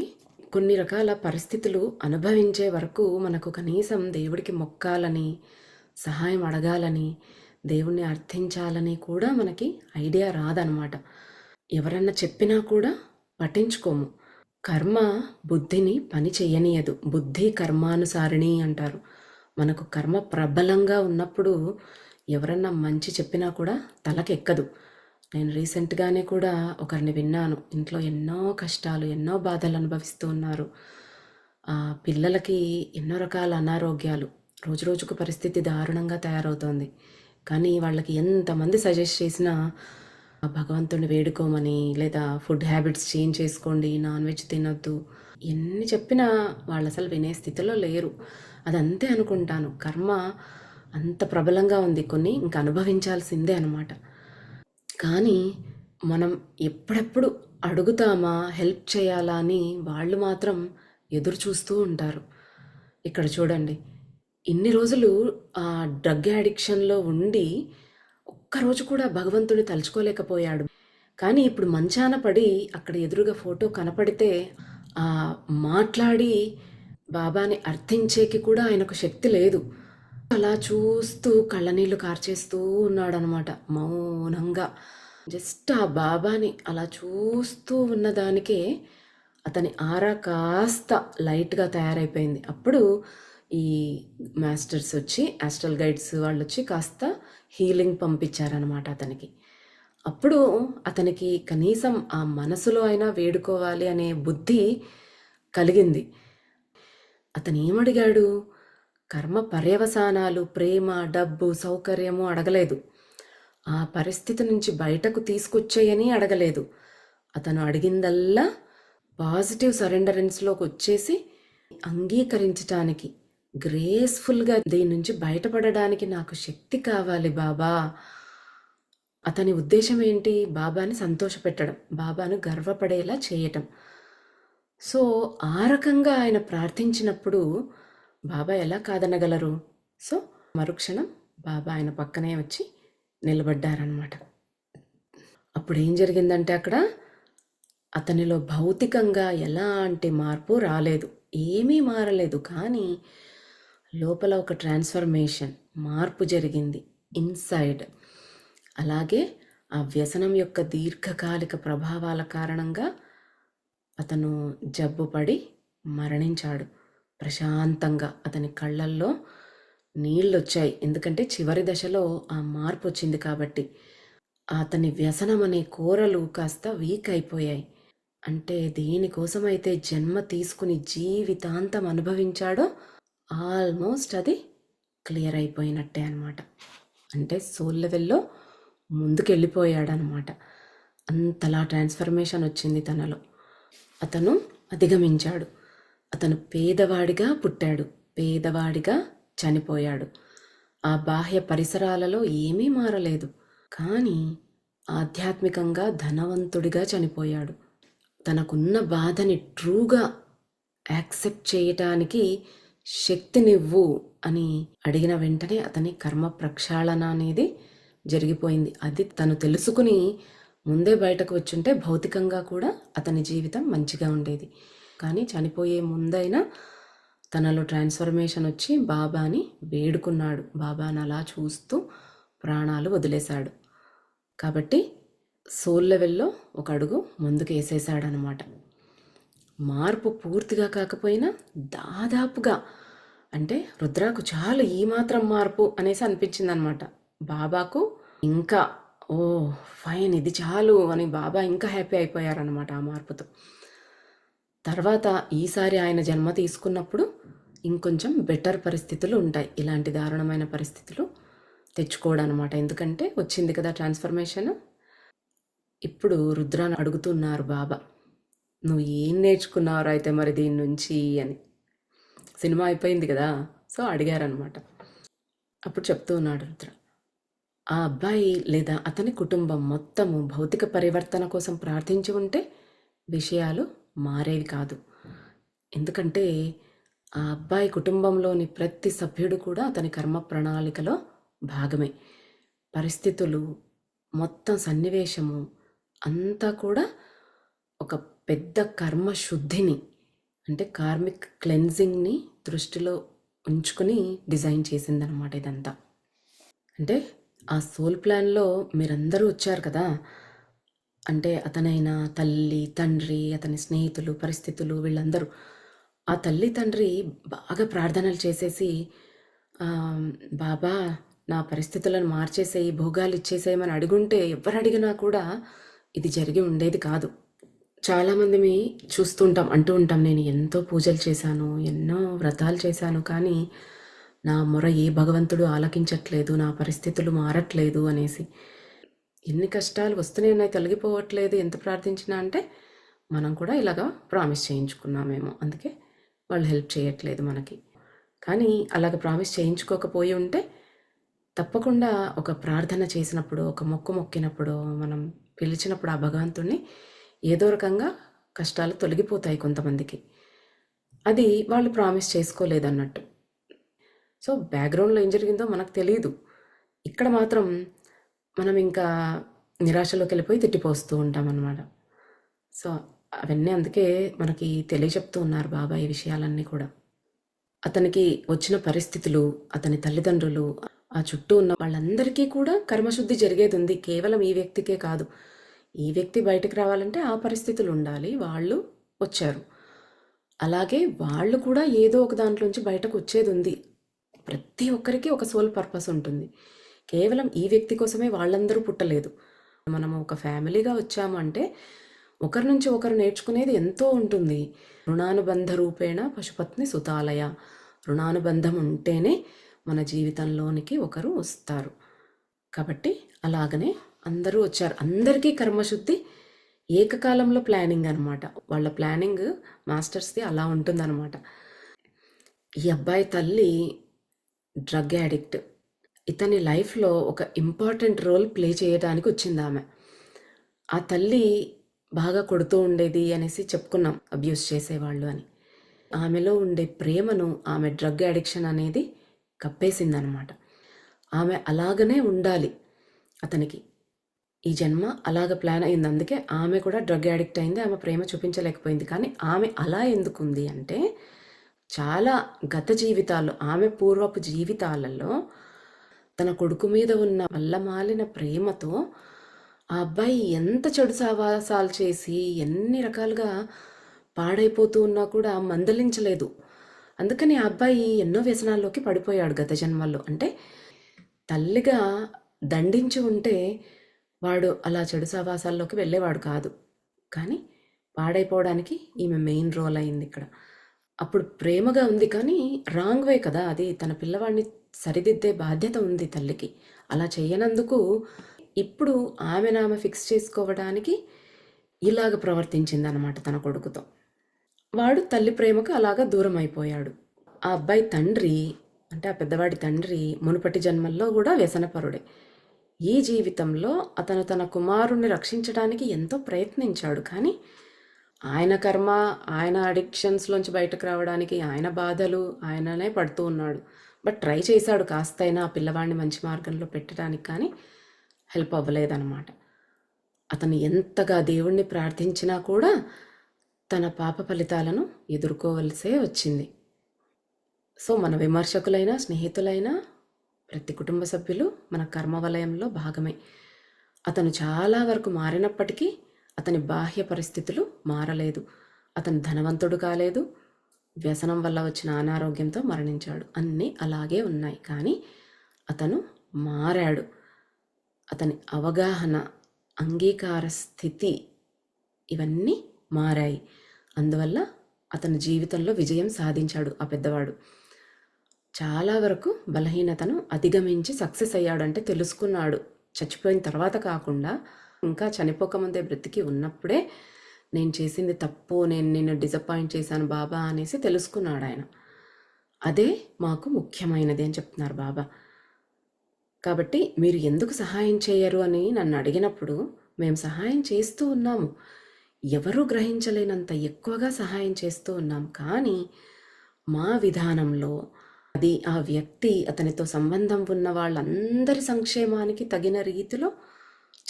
కొన్ని రకాల పరిస్థితులు అనుభవించే వరకు మనకు కనీసం దేవుడికి మొక్కాలని, సహాయం అడగాలని, దేవుణ్ణి అర్థించాలని కూడా మనకి ఐడియా రాదనమాట. ఎవరన్నా చెప్పినా కూడా పట్టించుకోము. కర్మ బుద్ధిని పని చెయ్యనీయదు. బుద్ధి కర్మానుసారిణి అంటారు. మనకు కర్మ ప్రబలంగా ఉన్నప్పుడు ఎవరన్నా మంచి చెప్పినా కూడా తలకెక్కదు. నేను రీసెంట్గానే కూడా ఒకరిని విన్నాను. ఇంట్లో ఎన్నో కష్టాలు, ఎన్నో బాధలు అనుభవిస్తూ ఉన్నారు. పిల్లలకి ఎన్నో రకాల అనారోగ్యాలు, రోజు రోజుకు పరిస్థితి దారుణంగా తయారవుతోంది. కానీ వాళ్ళకి ఎంతమంది సజెస్ట్ చేసినా భగవంతుడిని వేడుకోమని, లేదా ఫుడ్ హ్యాబిట్స్ చేంజ్ చేసుకోండి, నాన్ వెజ్ తినొద్దు, ఎన్ని చెప్పినా వాళ్ళు అసలు వినే స్థితిలో లేరు. అదంతే అనుకుంటాను. కర్మ అంత ప్రబలంగా ఉంది. కొన్ని ఇంకా అనుభవించాల్సిందే అనమాట. కానీ మనం ఎప్పుడెప్పుడు అడుగుతామా, హెల్ప్ చేయాలా అని వాళ్ళు మాత్రం ఎదురు చూస్తూ ఉంటారు. ఇక్కడ చూడండి, ఇన్ని రోజులు ఆ డ్రగ్ అడిక్షన్లో ఉండి ఒక్కరోజు కూడా భగవంతుని తలుచుకోలేకపోయాడు. కానీ ఇప్పుడు మంచాన పడి అక్కడ ఎదురుగా ఫోటో కనపడితే మాట్లాడి బాబాని అర్థించేకి కూడా ఆయనకు శక్తి లేదు. అలా చూస్తూ కళ్ళనీళ్ళు కార్చేస్తూ ఉన్నాడనమాట మౌనంగా. జస్ట్ ఆ బాబాని అలా చూస్తూ ఉన్నదానికే అతని ఆరా కాస్త లైట్గా తయారైపోయింది. అప్పుడు ఈ మాస్టర్స్ వచ్చి, ఆస్ట్రల్ గైడ్స్ వాళ్ళు వచ్చి కాస్త హీలింగ్ పంపించారనమాట అతనికి. అప్పుడు అతనికి కనీసం ఆ మనసులో అయినా వేడుకోవాలి అనే బుద్ధి కలిగింది. అతను ఏమడిగాడు? కర్మ పర్యవసానాలు, ప్రేమ, డబ్బు, సౌకర్యము అడగలేదు. ఆ పరిస్థితి నుంచి బయటకు తీసుకొచ్చేయని అడగలేదు. అతను అడిగిందల్లా పాజిటివ్ సరెండరెన్స్లోకి వచ్చేసి అంగీకరించటానికి, గ్రేస్ఫుల్గా దీని నుంచి బయటపడడానికి నాకు శక్తి కావాలి బాబా. అతని ఉద్దేశం ఏంటి? బాబాని సంతోషపెట్టడం, బాబాను గర్వపడేలా చేయటం. సో ఆ రకంగా ఆయన ప్రార్థించినప్పుడు బాబా ఎలా కాదనగలరు? సో మరుక్షణం బాబా ఆయన పక్కనే వచ్చి నిలబడ్డారనమాట. అప్పుడు ఏం జరిగిందంటే అక్కడ అతనిలో భౌతికంగా ఎలాంటి మార్పు రాలేదు, ఏమీ మారలేదు. కానీ లోపల ఒక ట్రాన్స్ఫర్మేషన్, మార్పు జరిగింది ఇన్సైడ్. అలాగే ఆ వ్యసనం యొక్క దీర్ఘకాలిక ప్రభావాల కారణంగా అతను జబ్బుపడి మరణించాడు. ప్రశాంతంగా అతని కళ్ళల్లో నీళ్ళొచ్చాయి. ఎందుకంటే చివరి దశలో ఆ మార్పు వచ్చింది కాబట్టి. అతని వ్యసనం అనే కోరలు కాస్త వీక్ అయిపోయాయి. అంటే దేనికోసమైతే జన్మ తీసుకుని జీవితాంతం అనుభవించాడో ఆల్మోస్ట్ అది క్లియర్ అయిపోయినట్టే అనమాట. అంటే సోల్ లెవెల్లో ముందుకెళ్ళిపోయాడనమాట. అంతలా ట్రాన్స్ఫర్మేషన్ వచ్చింది తనలో. అతను అధిగమించాడు. అతను పేదవాడిగా పుట్టాడు, పేదవాడిగా చనిపోయాడు. ఆ బాహ్య పరిసరాలలో ఏమీ మారలేదు. కానీ ఆధ్యాత్మికంగా ధనవంతుడిగా చనిపోయాడు. తనకున్న బాధని ట్రూగా యాక్సెప్ట్ చేయటానికి శక్తినివ్వు అని అడిగిన వెంటనే అతని కర్మ ప్రక్షాళన అనేది జరిగిపోయింది. అది తను తెలుసుకుని ముందే బయటకు వచ్చుంటే భౌతికంగా కూడా అతని జీవితం మంచిగా ఉండేది. కానీ చనిపోయే ముందైనా తనలో ట్రాన్స్ఫర్మేషన్ వచ్చి బాబాని వేడుకున్నాడు. బాబాని అలా చూస్తూ ప్రాణాలు వదిలేశాడు. కాబట్టి సోల్ లెవెల్లో ఒక అడుగు ముందుకు వేసేసాడనమాట. మార్పు పూర్తిగా కాకపోయినా దాదాపుగా, అంటే రుద్రాకు చాలు ఈ మాత్రం మార్పు అనేసి అనిపించింది అనమాట. బాబాకు ఇంకా ఓ ఫైన్ ఇది చాలు అని బాబా ఇంకా హ్యాపీ అయిపోయారనమాట ఆ మార్పుతో. తర్వాత ఈసారి ఆయన జన్మ తీసుకున్నప్పుడు ఇంకొంచెం బెటర్ పరిస్థితులు ఉంటాయి, ఇలాంటి దారుణమైన పరిస్థితులు తెచ్చుకోవడం అనమాట. ఎందుకంటే వచ్చింది కదా ట్రాన్స్ఫర్మేషన్. ఇప్పుడు రుద్రాన్ని అడుగుతున్నారు బాబా, నువ్వు ఏం నేర్చుకున్నావు అయితే మరి దీని నుంచి అని. సినిమా అయిపోయింది కదా, సో అడిగారనమాట. అప్పుడు చెప్తూ ఉన్నాడు రుద్ర, ఆ అబ్బాయి లేదా అతని కుటుంబం మొత్తము భౌతిక పరివర్తన కోసం ప్రార్థించి ఉంటే విషయాలు మారేవి కాదు. ఎందుకంటే ఆ అబ్బాయి కుటుంబంలోని ప్రతి సభ్యుడు కూడా అతని కర్మ ప్రణాళికలో భాగమే. పరిస్థితులు, మొత్తం సన్నివేశము అంతా కూడా ఒక పెద్ద కర్మ శుద్ధిని, అంటే కార్మిక్ క్లెన్జింగ్ని దృష్టిలో ఉంచుకొని డిజైన్ చేసిందనమాట ఇదంతా. అంటే ఆ సోల్ ప్లాన్లో మీరందరూ వచ్చారు కదా, అంటే అతనైన తల్లి, తండ్రి, అతని స్నేహితులు, పరిస్థితులు, వీళ్ళందరూ ఆ తల్లి తండ్రి బాగా ప్రార్థనలు చేసేసి బాబా నా పరిస్థితులను మార్చేసేయి, భోగాలు ఇచ్చేసేయమని అడుగుంటే ఎవరు అడిగినా కూడా ఇది జరిగి ఉండేది కాదు. చాలామంది చూస్తుంటాం, అంటూ ఉంటాం, నేను ఎంతో పూజలు చేశాను, ఎన్నో వ్రతాలు చేశాను, కానీ నా మొర ఏ భగవంతుడు ఆలకించట్లేదు, నా పరిస్థితులు మారట్లేదు అనేసి. ఎన్ని కష్టాలు వస్తూనే ఉన్నాయి, తొలగిపోవట్లేదు, ఎంత ప్రార్థించినా అంటే మనం కూడా ఇలాగా ప్రామిస్ చేయించుకున్నామేమో, అందుకే వాళ్ళు హెల్ప్ చేయట్లేదు మనకి. కానీ అలాగ ప్రామిస్ చేయించుకోకపోయి ఉంటే తప్పకుండా ఒక ప్రార్థన చేసినప్పుడు, ఒక మొక్కు మొక్కినప్పుడు, మనం పిలిచినప్పుడు ఆ భగవంతుడిని ఏదో రకంగా కష్టాలు తొలగిపోతాయి కొంతమందికి. అది వాళ్ళు ప్రామిస్ చేసుకోలేదన్నట్టు. సో బ్యాక్గ్రౌండ్లో ఏం జరిగిందో మనకు తెలియదు. ఇక్కడ మాత్రం మనం ఇంకా నిరాశలోకి వెళ్ళిపోయి తిట్టిపోస్తూ ఉంటాం అన్నమాట. సో అవన్నీ అందుకే మనకి తెలియచెప్తూ ఉన్నారు బాబా ఈ విషయాలన్నీ కూడా. అతనికి వచ్చిన పరిస్థితులు, అతని తల్లిదండ్రులు, ఆ చుట్టూ ఉన్న వాళ్ళందరికీ కూడా కర్మశుద్ధి జరిగేది ఉంది. కేవలం ఈ వ్యక్తికే కాదు. ఈ వ్యక్తి బయటకు రావాలంటే ఆ పరిస్థితులు ఉండాలి, వాళ్ళు వచ్చారు. అలాగే వాళ్ళు కూడా ఏదో ఒక దాంట్లోంచి బయటకు వచ్చేది ఉంది. ప్రతి ఒక్కరికి ఒక సోల్ పర్పస్ ఉంటుంది. కేవలం ఈ వ్యక్తి కోసమే వాళ్ళందరూ పుట్టలేదు. మనము ఒక ఫ్యామిలీగా వచ్చాము అంటే ఒకరి నుంచి ఒకరు నేర్చుకునేది ఎంతో ఉంటుంది. రుణానుబంధ రూపేణ పశుపత్ని సుతాలయ. రుణానుబంధం ఉంటేనే మన జీవితంలోనికి ఒకరు వస్తారు. కాబట్టి అలాగనే అందరూ వచ్చారు. అందరికీ కర్మశుద్ధి ఏకకాలంలో ప్లానింగ్ అనమాట. వాళ్ళ ప్లానింగ్ మాస్టర్స్ది అలా ఉంటుందన్నమాట. ఈ అబ్బాయి తల్లి డ్రగ్ యాడిక్ట్. ఇతని లైఫ్లో ఒక ఇంపార్టెంట్ రోల్ ప్లే చేయడానికి వచ్చింది ఆమె. ఆ తల్లి బాగా కొడుతూ ఉండేది అనేసి చెప్పుకున్నాం, అబ్యూస్ చేసేవాళ్ళు అని. ఆమెలో ఉండే ప్రేమను ఆమె డ్రగ్ అడిక్షన్ అనేది కప్పేసిందనమాట. ఆమె అలాగనే ఉండాలి అతనికి. ఈ జన్మ అలాగ ప్లాన్ అయింది, అందుకే ఆమె కూడా డ్రగ్ అడిక్ట్ అయింది. ఆమె ప్రేమ చూపించలేకపోయింది. కానీ ఆమె అలా ఎందుకుంది అంటే చాలా గత జీవితాల్లో, ఆమె పూర్వపు జీవితాలలో తన కొడుకు మీద ఉన్న వల్లమాలిన ప్రేమతో ఆ అబ్బాయి ఎంత చెడు సావాసాలు చేసి ఎన్ని రకాలుగా పాడైపోతూ ఉన్నా కూడా మందలించలేదు. అందుకని ఆ అబ్బాయి ఎన్నో వ్యసనాల్లోకి పడిపోయాడు గత జన్మల్లో. అంటే తల్లిగా దండించి ఉంటే వాడు అలా చెడు సావాసాల్లోకి వెళ్ళేవాడు కాదు. కానీ పాడైపోవడానికి ఈమె మెయిన్ రోల్ అయింది ఇక్కడ. అప్పుడు ప్రేమగా ఉంది కానీ రాంగ్ వే కదా అది. తన పిల్లవాడిని సరిదిద్దే బాధ్యత ఉంది తల్లికి. అలా చేయనందుకు ఇప్పుడు ఆమె ఫిక్స్ చేసుకోవడానికి ఇలాగ ప్రవర్తించిందనమాట తన కొడుకుతో. వాడు తల్లి ప్రేమకు అలాగా దూరం అయిపోయాడు. ఆ అబ్బాయి తండ్రి, అంటే ఆ పెద్దవాడి తండ్రి మునుపటి జన్మల్లో కూడా వ్యసనపరుడే. ఈ జీవితంలో అతను తన కుమారుణ్ణి రక్షించడానికి ఎంతో ప్రయత్నించాడు. కానీ ఆయన కర్మ, ఆయన అడిక్షన్స్లోంచి బయటకు రావడానికి ఆయన బాధలు ఆయననే పడుతూ ఉన్నాడు. బట్ ట్రై చేశాడు కాస్తైనా ఆ పిల్లవాడిని మంచి మార్గంలో పెట్టడానికి, కానీ హెల్ప్ అవ్వలేదన్నమాట. అతను ఎంతగా దేవుణ్ణి ప్రార్థించినా కూడా తన పాప ఫలితాలను ఎదుర్కోవలసే వచ్చింది. సో మన విమర్శకులైనా, స్నేహితులైనా, ప్రతి కుటుంబ సభ్యులు మన కర్మ వలయంలో భాగమే. అతను చాలా వరకు మారినప్పటికీ అతని బాహ్య పరిస్థితులు మారలేదు. అతను ధనవంతుడు కాలేదు, వ్యసనం వల్ల వచ్చిన అనారోగ్యంతో మరణించాడు. అన్నీ అలాగే ఉన్నాయి. కానీ అతను మారాడు. అతని అవగాహన, అంగీకార స్థితి ఇవన్నీ మారాయి. అందువల్ల అతని జీవితంలో విజయం సాధించాడు ఆ పెద్దవాడు. చాలా వరకు బలహీనతను అధిగమించి సక్సెస్ అయ్యాడు. అంటే తెలుసుకున్నాడు. చచ్చిపోయిన తర్వాత కాకుండా ఇంకా చనిపోకముందే బ్రతికి ఉన్నప్పుడే నేను చేసింది తప్పు, నేను నిన్ను డిసప్పాయింట్ చేశాను బాబా అనేసి తెలుసుకున్నాడు ఆయన. అదే మాకు ముఖ్యమైనది అని చెప్తున్నారు బాబా. కాబట్టి మీరు ఎందుకు సహాయం చేయరు అని నన్ను అడిగినప్పుడు మేము సహాయం చేస్తూ ఉన్నాము. ఎవరూ గ్రహించలేనంత ఎక్కువగా సహాయం చేస్తూ ఉన్నాం. కానీ మా విధానంలో అది ఆ వ్యక్తి, అతనితో సంబంధం ఉన్న వాళ్ళందరి సంక్షేమానికి తగిన రీతిలో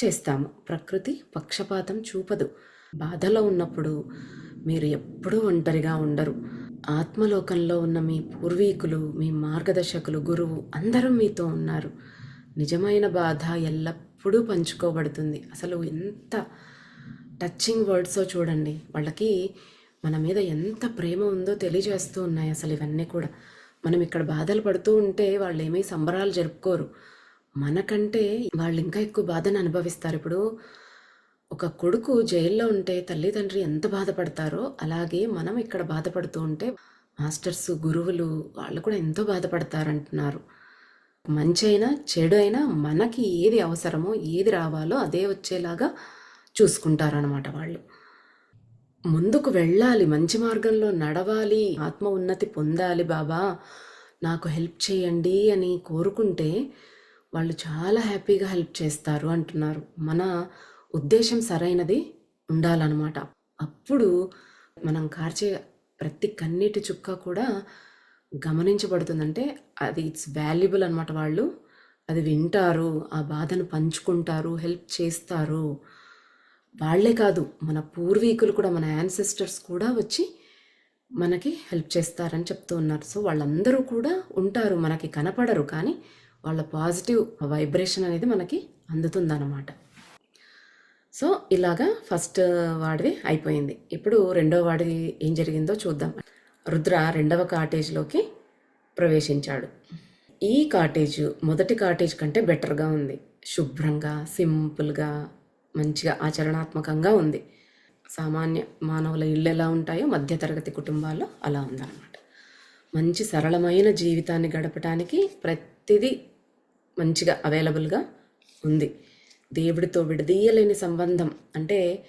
చేస్తాము. ప్రకృతి పక్షపాతం చూపదు. బాధలో ఉన్నప్పుడు మీరు ఎప్పుడూ ఒంటరిగా ఉండరు. ఆత్మలోకంలో ఉన్న మీ పూర్వీకులు, మీ మార్గదర్శకులు, గురువు అందరూ మీతో ఉన్నారు. నిజమైన బాధ ఎల్లప్పుడూ పంచుకోబడుతుంది. అసలు ఎంత టచింగ్ వర్డ్సో చూడండి. వాళ్ళకి మన మీద ఎంత ప్రేమ ఉందో తెలియజేస్తూ ఉన్నాయి అసలు ఇవన్నీ కూడా. మనం ఇక్కడ బాధలు పడుతూ ఉంటే వాళ్ళు ఏమీ సంబరాలు జరుపుకోరు. మనకంటే వాళ్ళు ఇంకా ఎక్కువ బాధను అనుభవిస్తారు. ఇప్పుడు ఒక కొడుకు జైల్లో ఉంటే తల్లిదండ్రి ఎంత బాధపడతారో అలాగే మనం ఇక్కడ బాధపడుతూ ఉంటే మాస్టర్స్, గురువులు వాళ్ళు కూడా ఎంతో బాధపడతారంటున్నారు. మంచి అయినా చెడు అయినా మనకి ఏది అవసరమో, ఏది రావాలో అదే వచ్చేలాగా చూసుకుంటారనమాట వాళ్ళు. ముందుకు వెళ్ళాలి, మంచి మార్గంలో నడవాలి, ఆత్మ ఉన్నతి పొందాలి బాబా, నాకు హెల్ప్ చేయండి అని కోరుకుంటే వాళ్ళు చాలా హ్యాపీగా హెల్ప్ చేస్తారు అంటున్నారు. మన ఉద్దేశం సరైనది ఉండాలన్నమాట. అప్పుడు మనం కార్చే ప్రతి కన్నీటి చుక్క కూడా గమనించబడుతుందంటే అది ఇట్స్ వాల్యుబుల్ అనమాట. వాళ్ళు అది వింటారు, ఆ బాధను పంచుకుంటారు, హెల్ప్ చేస్తారు. వాళ్లే కాదు, మన పూర్వీకులు కూడా, మన యాన్సెస్టర్స్ కూడా వచ్చి మనకి హెల్ప్ చేస్తారని చెప్తూ ఉన్నారు. సో వాళ్ళందరూ కూడా ఉంటారు, మనకి కనపడరు, కానీ వాళ్ళ పాజిటివ్ వైబ్రేషన్ అనేది మనకి అందుతుందన్నమాట. సో ఇలాగా ఫస్ట్ వాడిది అయిపోయింది. ఇప్పుడు రెండో వాడిది ఏం జరిగిందో చూద్దాం. రుద్ర రెండవ కాటేజ్లోకి ప్రవేశించాడు. ఈ కాటేజ్ మొదటి కాటేజ్ కంటే బెటర్గా ఉంది. శుభ్రంగా, సింపుల్గా, మంచిగా ఆచరణాత్మకంగా ఉంది. సామాన్య మానవుల ఇళ్ళు ఎలా ఉంటాయో మధ్యతరగతి కుటుంబాల్లో అలా ఉందన్నమాట. మంచి సరళమైన జీవితాన్ని గడపడానికి ప్రతిదీ మంచిగా అవైలబుల్గా ఉంది. దేవుడితో విడదీయలేని సంబంధం. అంటే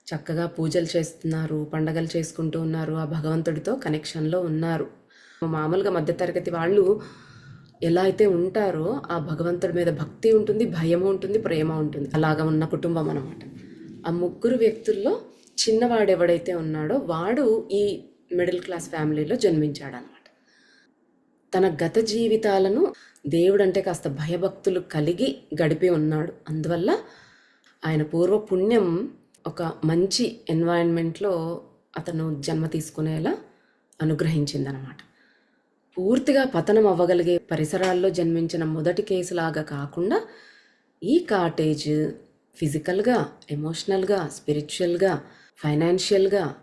చక్కగా పూజలు చేస్తున్నారు, పండగలు చేసుకుంటూ ఉన్నారు, ఆ భగవంతుడితో కనెక్షన్లో ఉన్నారు. మామూలుగా మధ్యతరగతి వాళ్ళు ఎలా అయితే ఉంటారో ఆ భగవంతుడి మీద భక్తి ఉంటుంది, భయము ఉంటుంది, ప్రేమ ఉంటుంది. అలాగా ఉన్న కుటుంబం అన్నమాట. ఆ ముగ్గురు వ్యక్తుల్లో చిన్నవాడు ఎవడైతే ఉన్నాడో వాడు ఈ మిడిల్ క్లాస్ ఫ్యామిలీలో జన్మించాడనమాట. తన గత జీవితాలను దేవుడంటే కాస్త భయభక్తులు కలిగి గడిపి ఉన్నాడు. అందువల్ల ఆయన పూర్వ పుణ్యం ఒక మంచి ఎన్వైరన్మెంట్లో అతను జన్మ తీసుకునేలా అనుగ్రహించిందనమాట. పూర్తిగా పతనం అవ్వగలిగే పరిసరాల్లో జన్మించిన మొదటి కేసులాగా కాకుండా ఈ కాటేజ్ ఫిజికల్గా, ఎమోషనల్గా, స్పిరిచువల్గా, ఫైనాన్షియల్గా,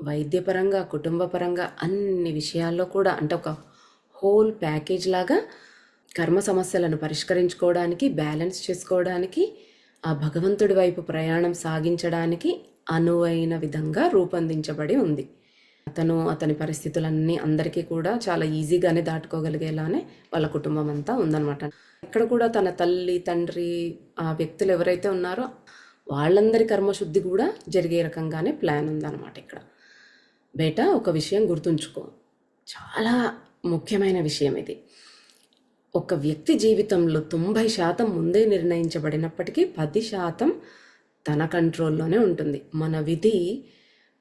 వైద్యపరంగా, కుటుంబపరంగా అన్ని విషయాల్లో కూడా, అంటే ఒక హోల్ ప్యాకేజ్ లాగా కర్మ సమస్యలను పరిష్కరించుకోవడానికి, బ్యాలెన్స్ చేసుకోవడానికి, ఆ భగవంతుడి వైపు ప్రయాణం సాగించడానికి అనువైన విధంగా రూపొందించబడి ఉంది. అతని పరిస్థితులన్నీ అందరికీ కూడా చాలా ఈజీగానే దాటుకోగలిగేలానే వాళ్ళ కుటుంబం అంతా ఉందన్నమాట. ఇక్కడ కూడా తన తల్లి, తండ్రి, ఆ వ్యక్తులు ఎవరైతే ఉన్నారో వాళ్ళందరి కర్మశుద్ధి కూడా జరిగే రకంగానే ప్లాన్ ఉందన్నమాట ఇక్కడ. బేటా, ఒక విషయం గుర్తుంచుకో, చాలా ముఖ్యమైన విషయం ఇది. ఒక వ్యక్తి జీవితంలో 90% ముందే నిర్ణయించబడినప్పటికీ 10% తన కంట్రోల్లోనే ఉంటుంది. మన విధి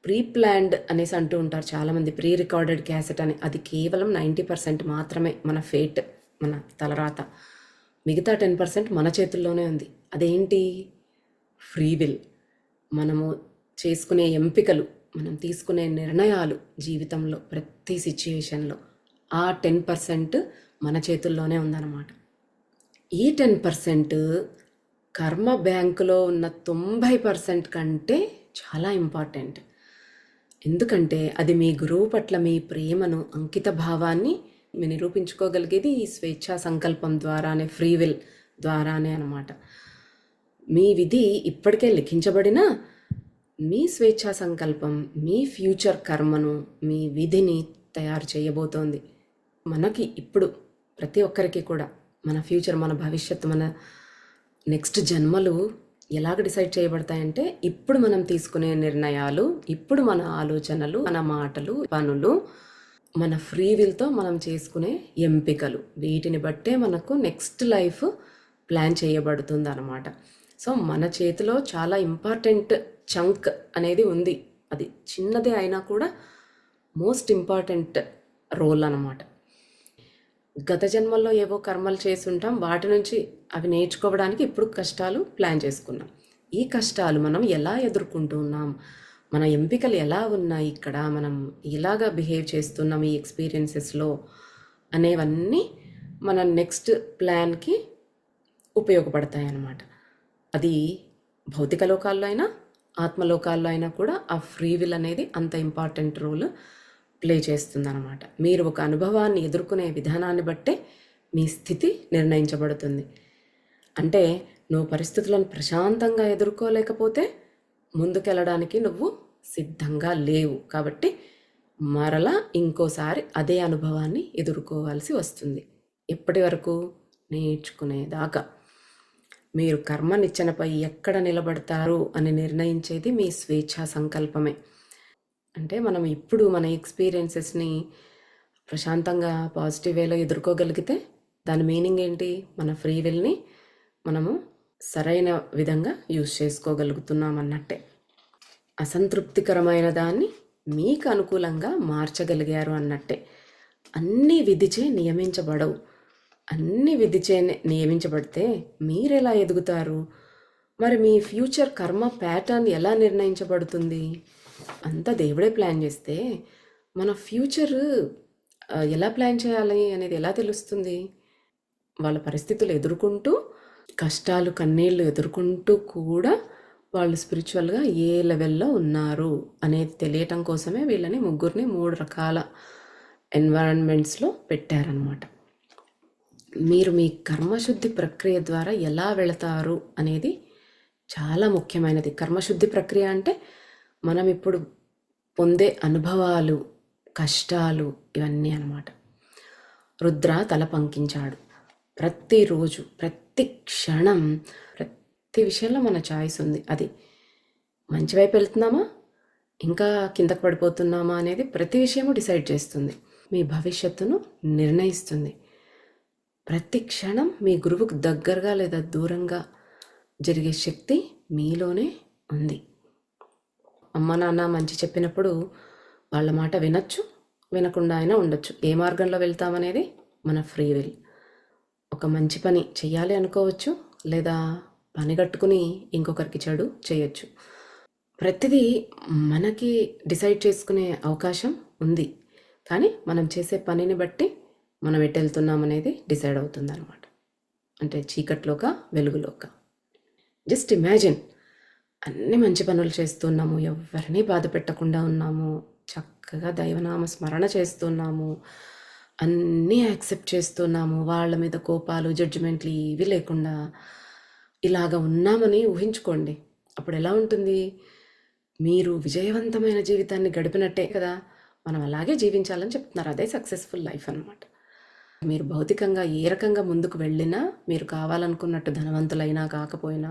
ప్రీ ప్లాన్డ్ అనేసి అంటూ ఉంటారు చాలామంది, ప్రీ రికార్డెడ్ క్యాసెట్ అని. అది కేవలం 90% మాత్రమే మన ఫేట్, మన తలరాత. మిగతా 10% మన చేతుల్లోనే ఉంది. అదేంటి? ఫ్రీ విల్, మనము చేసుకునే ఎంపికలు, మనం తీసుకునే నిర్ణయాలు జీవితంలో ప్రతి సిచ్యుయేషన్లో, ఆ 10% మన చేతుల్లోనే ఉందన్నమాట. ఈ 10% కర్మ బ్యాంకులో ఉన్న 90% కంటే చాలా ఇంపార్టెంట్. ఎందుకంటే అది మీ గురువు పట్ల మీ ప్రేమను, అంకిత భావాన్ని మీరు నిరూపించుకోగలిగేది ఈ స్వేచ్ఛా సంకల్పం ద్వారానే, ఫ్రీ విల్ ద్వారానే అన్నమాట. మీ విధి ఇప్పటికే లిఖించబడినా మీ స్వేచ్ఛా సంకల్పం మీ ఫ్యూచర్ కర్మను, మీ విధిని తయారు చేయబోతోంది. మనకి ఇప్పుడు ప్రతి ఒక్కరికి కూడా మన ఫ్యూచర్, మన భవిష్యత్తు, మన నెక్స్ట్ జన్మలు ఎలాగ డిసైడ్ చేయబడతాయంటే ఇప్పుడు మనం తీసుకునే నిర్ణయాలు, ఇప్పుడు మన ఆలోచనలు, మన మాటలు, పనులు, మన ఫ్రీ విల్తో మనం చేసుకునే ఎంపికలు, వీటిని బట్టే మనకు నెక్స్ట్ లైఫ్ ప్లాన్ చేయబడుతుంది అన్నమాట. సో మన చేతిలో చాలా ఇంపార్టెంట్ చంక్ అనేది ఉంది. అది చిన్నదే అయినా కూడా మోస్ట్ ఇంపార్టెంట్ రోల్ అన్నమాట. గత జన్మల్లో ఏవో కర్మలు చేసి ఉంటాం, వాటి నుంచి అవి నేర్చుకోవడానికి ఇప్పుడు కష్టాలు ప్లాన్ చేసుకున్నాం. ఈ కష్టాలు మనం ఎలా ఎదుర్కొంటున్నాం, మన ఎంపికలు ఎలా ఉన్నాయి, ఇక్కడ మనం ఎలాగా బిహేవ్ చేస్తున్నాం ఈ ఎక్స్పీరియన్సెస్లో అనేవన్నీ మన నెక్స్ట్ ప్లాన్కి ఉపయోగపడతాయి అన్నమాట. అది భౌతిక లోకాల్లో అయినా ఆత్మలోకాల్లో అయినా కూడా ఆ ఫ్రీ విల్ అనేది అంత ఇంపార్టెంట్ రోల్ ప్లే చేస్తుందన్నమాట. మీరు ఒక అనుభవాన్ని ఎదుర్కొనే విధానాన్ని బట్టే మీ స్థితి నిర్ణయించబడుతుంది. అంటే నువ్వు పరిస్థితులను ప్రశాంతంగా ఎదుర్కోలేకపోతే ముందుకెళ్ళడానికి నువ్వు సిద్ధంగా లేవు. కాబట్టి మరలా ఇంకోసారి అదే అనుభవాన్ని ఎదుర్కోవాల్సి వస్తుంది. ఎప్పటి వరకు? నేర్చుకునేదాకా. మీరు కర్మ నిచ్చెనపై ఎక్కడ నిలబడతారు అని నిర్ణయించేది మీ స్వేచ్ఛా సంకల్పమే. అంటే మనం ఇప్పుడు మన ఎక్స్పీరియన్సెస్ని ప్రశాంతంగా పాజిటివ్ వేలో ఎదుర్కోగలిగితే దాని మీనింగ్ ఏంటి? మన ఫ్రీ విల్ని మనము సరైన విధంగా యూజ్ చేసుకోగలుగుతున్నాం అన్నట్టే. అసంతృప్తికరమైన దాన్ని మీకు అనుకూలంగా మార్చగలిగారు అన్నట్టే. అన్నీ విధిచే నియమించబడవు. అన్నీ విధిచే నియమించబడితే మీరెలా ఎదుగుతారు? మరి మీ ఫ్యూచర్ కర్మ ప్యాటర్న్ ఎలా నిర్ణయించబడుతుంది? అంతా దేవుడే ప్లాన్ చేస్తే మన ఫ్యూచర్ ఎలా ప్లాన్ చేయాలి అనేది ఎలా తెలుస్తుంది? వాళ్ళ పరిస్థితులు ఎదుర్కొంటూ, కష్టాలు కన్నీళ్ళు ఎదుర్కొంటూ కూడా వాళ్ళు స్పిరిచువల్గా ఏ లెవెల్లో ఉన్నారు అనేది తెలియటం కోసమే వీళ్ళని ముగ్గురిని 3 రకాల ఎన్వైరన్మెంట్స్లో పెట్టారనమాట. మీరు మీ కర్మశుద్ధి ప్రక్రియ ద్వారా ఎలా వెళతారు అనేది చాలా ముఖ్యమైనది. కర్మశుద్ధి ప్రక్రియ అంటే మనం ఇప్పుడు పొందే అనుభవాలు, కష్టాలు, ఇవన్నీ అన్నమాట. రుద్ర తల పంకించాడు. ప్రతిరోజు, ప్రతి క్షణం, ప్రతి విషయంలో మన చాయిస్ ఉంది. అది మంచి వైపు వెళ్తున్నామా, ఇంకా కిందకు పడిపోతున్నామా అనేది ప్రతి విషయము డిసైడ్ చేస్తుంది. మీ భవిష్యత్తును నిర్ణయిస్తుంది. ప్రతి క్షణం మీ గురువుకు దగ్గరగా లేదా దూరంగా జరిగే శక్తి మీలోనే ఉంది. అమ్మ నాన్న మంచి చెప్పినప్పుడు వాళ్ళ మాట వినొచ్చు, వినకుండా అయినా ఉండొచ్చు. ఏ మార్గంలో వెళ్తామనేది మన ఫ్రీ విల్. ఒక మంచి పని చెయ్యాలి అనుకోవచ్చు, లేదా పని కట్టుకుని ఇంకొకరికి చెడు చేయొచ్చు. ప్రతిదీ మనకి డిసైడ్ చేసుకునే అవకాశం ఉంది. కానీ మనం చేసే పనిని బట్టి మనం ఎటు వెళ్తున్నాం అనేది డిసైడ్ అవుతుంది అనమాట. అంటే చీకట్లోక వెలుగులోక. జస్ట్ ఇమాజిన్, అన్ని మంచి పనులు చేస్తున్నాము, ఎవరిని బాధ పెట్టకుండా ఉన్నాము, చక్కగా దైవనామ స్మరణ చేస్తున్నాము, అన్నీ యాక్సెప్ట్ చేస్తున్నాము, వాళ్ళ మీద కోపాలు, జడ్జిమెంట్లు ఇవి లేకుండా ఇలాగ ఉన్నామని ఊహించుకోండి. అప్పుడు ఎలా ఉంటుంది? మీరు విజయవంతమైన జీవితాన్ని గడిపినట్టే కదా. మనం అలాగే జీవించాలని చెప్తున్నారు. అదే సక్సెస్ఫుల్ లైఫ్ అన్నమాట. మీరు భౌతికంగా ఏ రకంగా ముందుకు వెళ్ళినా, మీరు కావాలనుకున్నట్టు ధనవంతులైనా కాకపోయినా,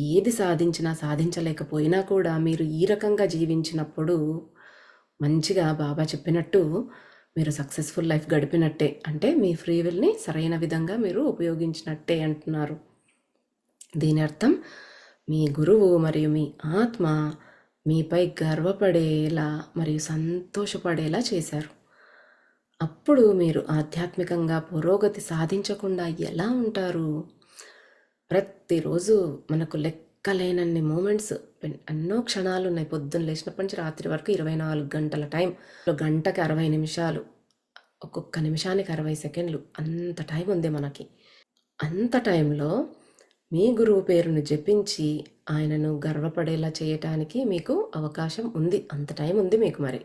ఏది సాధించినా సాధించలేకపోయినా కూడా మీరు ఈ రకంగా జీవించినప్పుడు మంచిగా బాబా చెప్పినట్టు మీరు సక్సెస్ఫుల్ లైఫ్ గడిపినట్టే. అంటే మీ ఫ్రీ విల్ని సరైన విధంగా మీరు ఉపయోగించినట్టే అంటున్నారు. దీని అర్థం మీ గురువు మరియు మీ ఆత్మ మీపై గర్వపడేలా మరియు సంతోషపడేలా చేశారు. అప్పుడు మీరు ఆధ్యాత్మికంగా పురోగతి సాధించకుండా ఎలా ఉంటారు? ప్రతిరోజు మనకు లెక్క లెక్కలేనన్ని మూమెంట్స్, ఎన్నో క్షణాలు ఉన్నాయి. పొద్దున్న లేచినప్పటి నుంచి రాత్రి వరకు 24 గంటల టైం. గంటకి 60 నిమిషాలు, ఒక్కొక్క నిమిషానికి 60 సెకండ్లు, అంత టైం ఉంది మనకి. అంత టైంలో మీ గురువు పేరును జపించి ఆయనను గర్వపడేలా చేయటానికి మీకు అవకాశం ఉంది. అంత టైం ఉంది మీకు. మరి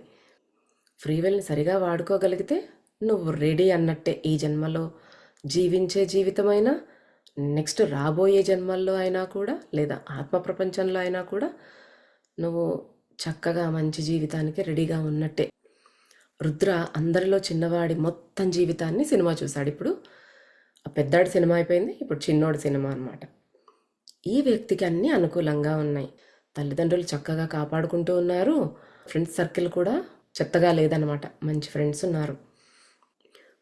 ఫ్రీ విల్ని సరిగా వాడుకోగలిగితే నువ్వు రెడీ అన్నట్టే. ఈ జన్మలో జీవించే జీవితమైనా, నెక్స్ట్ రాబోయే జన్మల్లో అయినా కూడా, లేదా ఆత్మ ప్రపంచంలో అయినా కూడా నువ్వు చక్కగా మంచి జీవితానికి రెడీగా ఉన్నట్టే. రుద్ర అందరిలో చిన్నవాడి మొత్తం జీవితాన్ని సినిమా చూశాడు. ఇప్పుడు ఆ పెద్దాడి సినిమా అయిపోయింది, ఇప్పుడు చిన్నోడి సినిమా అన్నమాట. ఈ వ్యక్తికి అన్నీ అనుకూలంగా ఉన్నాయి. తల్లిదండ్రులు చక్కగా కాపాడుకుంటూ ఉన్నారు. ఫ్రెండ్స్ సర్కిల్ కూడా చెత్తగా లేదనమాట. మంచి ఫ్రెండ్స్ ఉన్నారు.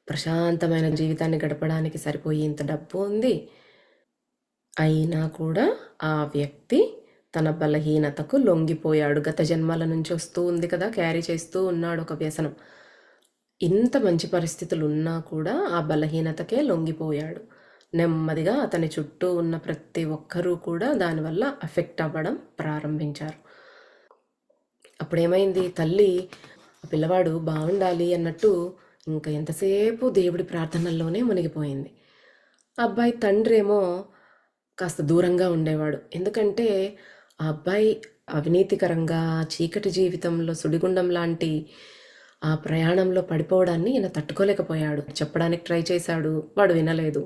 ప్రశాంతమైన జీవితాన్ని గడపడానికి సరిపోయేంత డబ్బు ఉంది. అయినా కూడా ఆ వ్యక్తి తన బలహీనతకు లొంగిపోయాడు. గత జన్మల నుంచి వస్తూ ఉంది కదా, క్యారీ చేస్తూ ఉన్నాడు ఒక వ్యసనం. ఇంత మంచి పరిస్థితులు ఉన్నా కూడా ఆ బలహీనతకే లొంగిపోయాడు. నెమ్మదిగా అతని చుట్టూ ఉన్న ప్రతి ఒక్కరూ కూడా దానివల్ల అఫెక్ట్ అవ్వడం ప్రారంభించారు. అప్పుడేమైంది, తల్లి పిల్లవాడు బాగుండాలి అన్నట్టు ఇంకా ఎంతసేపు దేవుడి ప్రార్థనల్లోనే మునిగిపోయింది. అబ్బాయి తండ్రి ఏమో కాస్త దూరంగా ఉండేవాడు. ఎందుకంటే ఆ అబ్బాయి అవినీతికరంగా చీకటి జీవితంలో సుడిగుండం లాంటి ఆ ప్రయాణంలో పడిపోవడాన్ని ఈయన తట్టుకోలేకపోయాడు. చెప్పడానికి ట్రై చేశాడు, వాడు వినలేదు.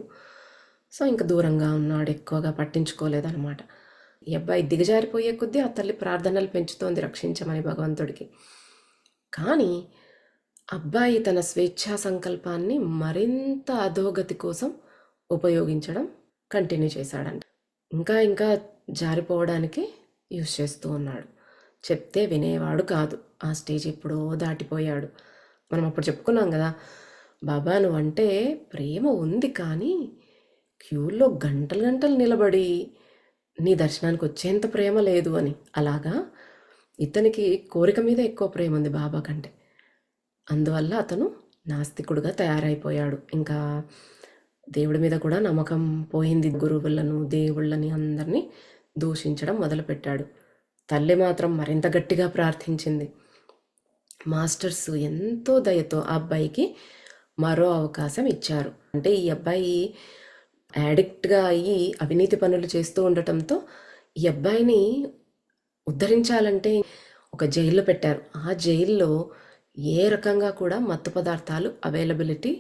సో ఇంకా దూరంగా ఉన్నాడు, ఎక్కువగా పట్టించుకోలేదన్నమాట. ఈ అబ్బాయి దిగజారిపోయే కొద్దీ ఆ తల్లి ప్రార్థనలు పెంచుతోంది, రక్షించమని భగవంతుడికి. కానీ అబ్బాయి తన స్వేచ్ఛా సంకల్పాన్ని మరింత అధోగతి కోసం ఉపయోగించడం కంటిన్యూ చేశాడంట. ఇంకా ఇంకా జారిపోవడానికి యూజ్ చేస్తూ ఉన్నాడు. చెప్తే వినేవాడు కాదు. ఆ స్టేజ్ ఎప్పుడో దాటిపోయాడు. మనం అప్పుడు చెప్పుకున్నాం కదా, బాబా నువ్వంటే ప్రేమ ఉంది, కానీ క్యూలో గంటలు గంటలు నిలబడి నీ దర్శనానికి వచ్చేంత ప్రేమ లేదు అని. అలాగా ఇతనికి కోరిక మీద ఎక్కువ ప్రేమ ఉంది బాబా కంటే. అందువల్ల అతను నాస్తికుడుగా తయారైపోయాడు. ఇంకా దేవుడి మీద కూడా నమ్మకం పోయింది. గురువులను, దేవుళ్ళని అందరినీ దూషించడం మొదలుపెట్టాడు. తల్లి మాత్రం మరింత గట్టిగా ప్రార్థించింది. మాస్టర్స్ ఎంతో దయతో ఆ అబ్బాయికి మరో అవకాశం ఇచ్చారు. అంటే ఈ అబ్బాయి యాడిక్ట్గా అయ్యి అవినీతి పనులు చేస్తూ ఉండటంతో ఈ అబ్బాయిని ఉద్ధరించాలంటే ఒక జైల్లో పెట్టారు. ఆ జైల్లో ఏ రకంగా కూడా మత్తు పదార్థాలు అవైలబిలిటీ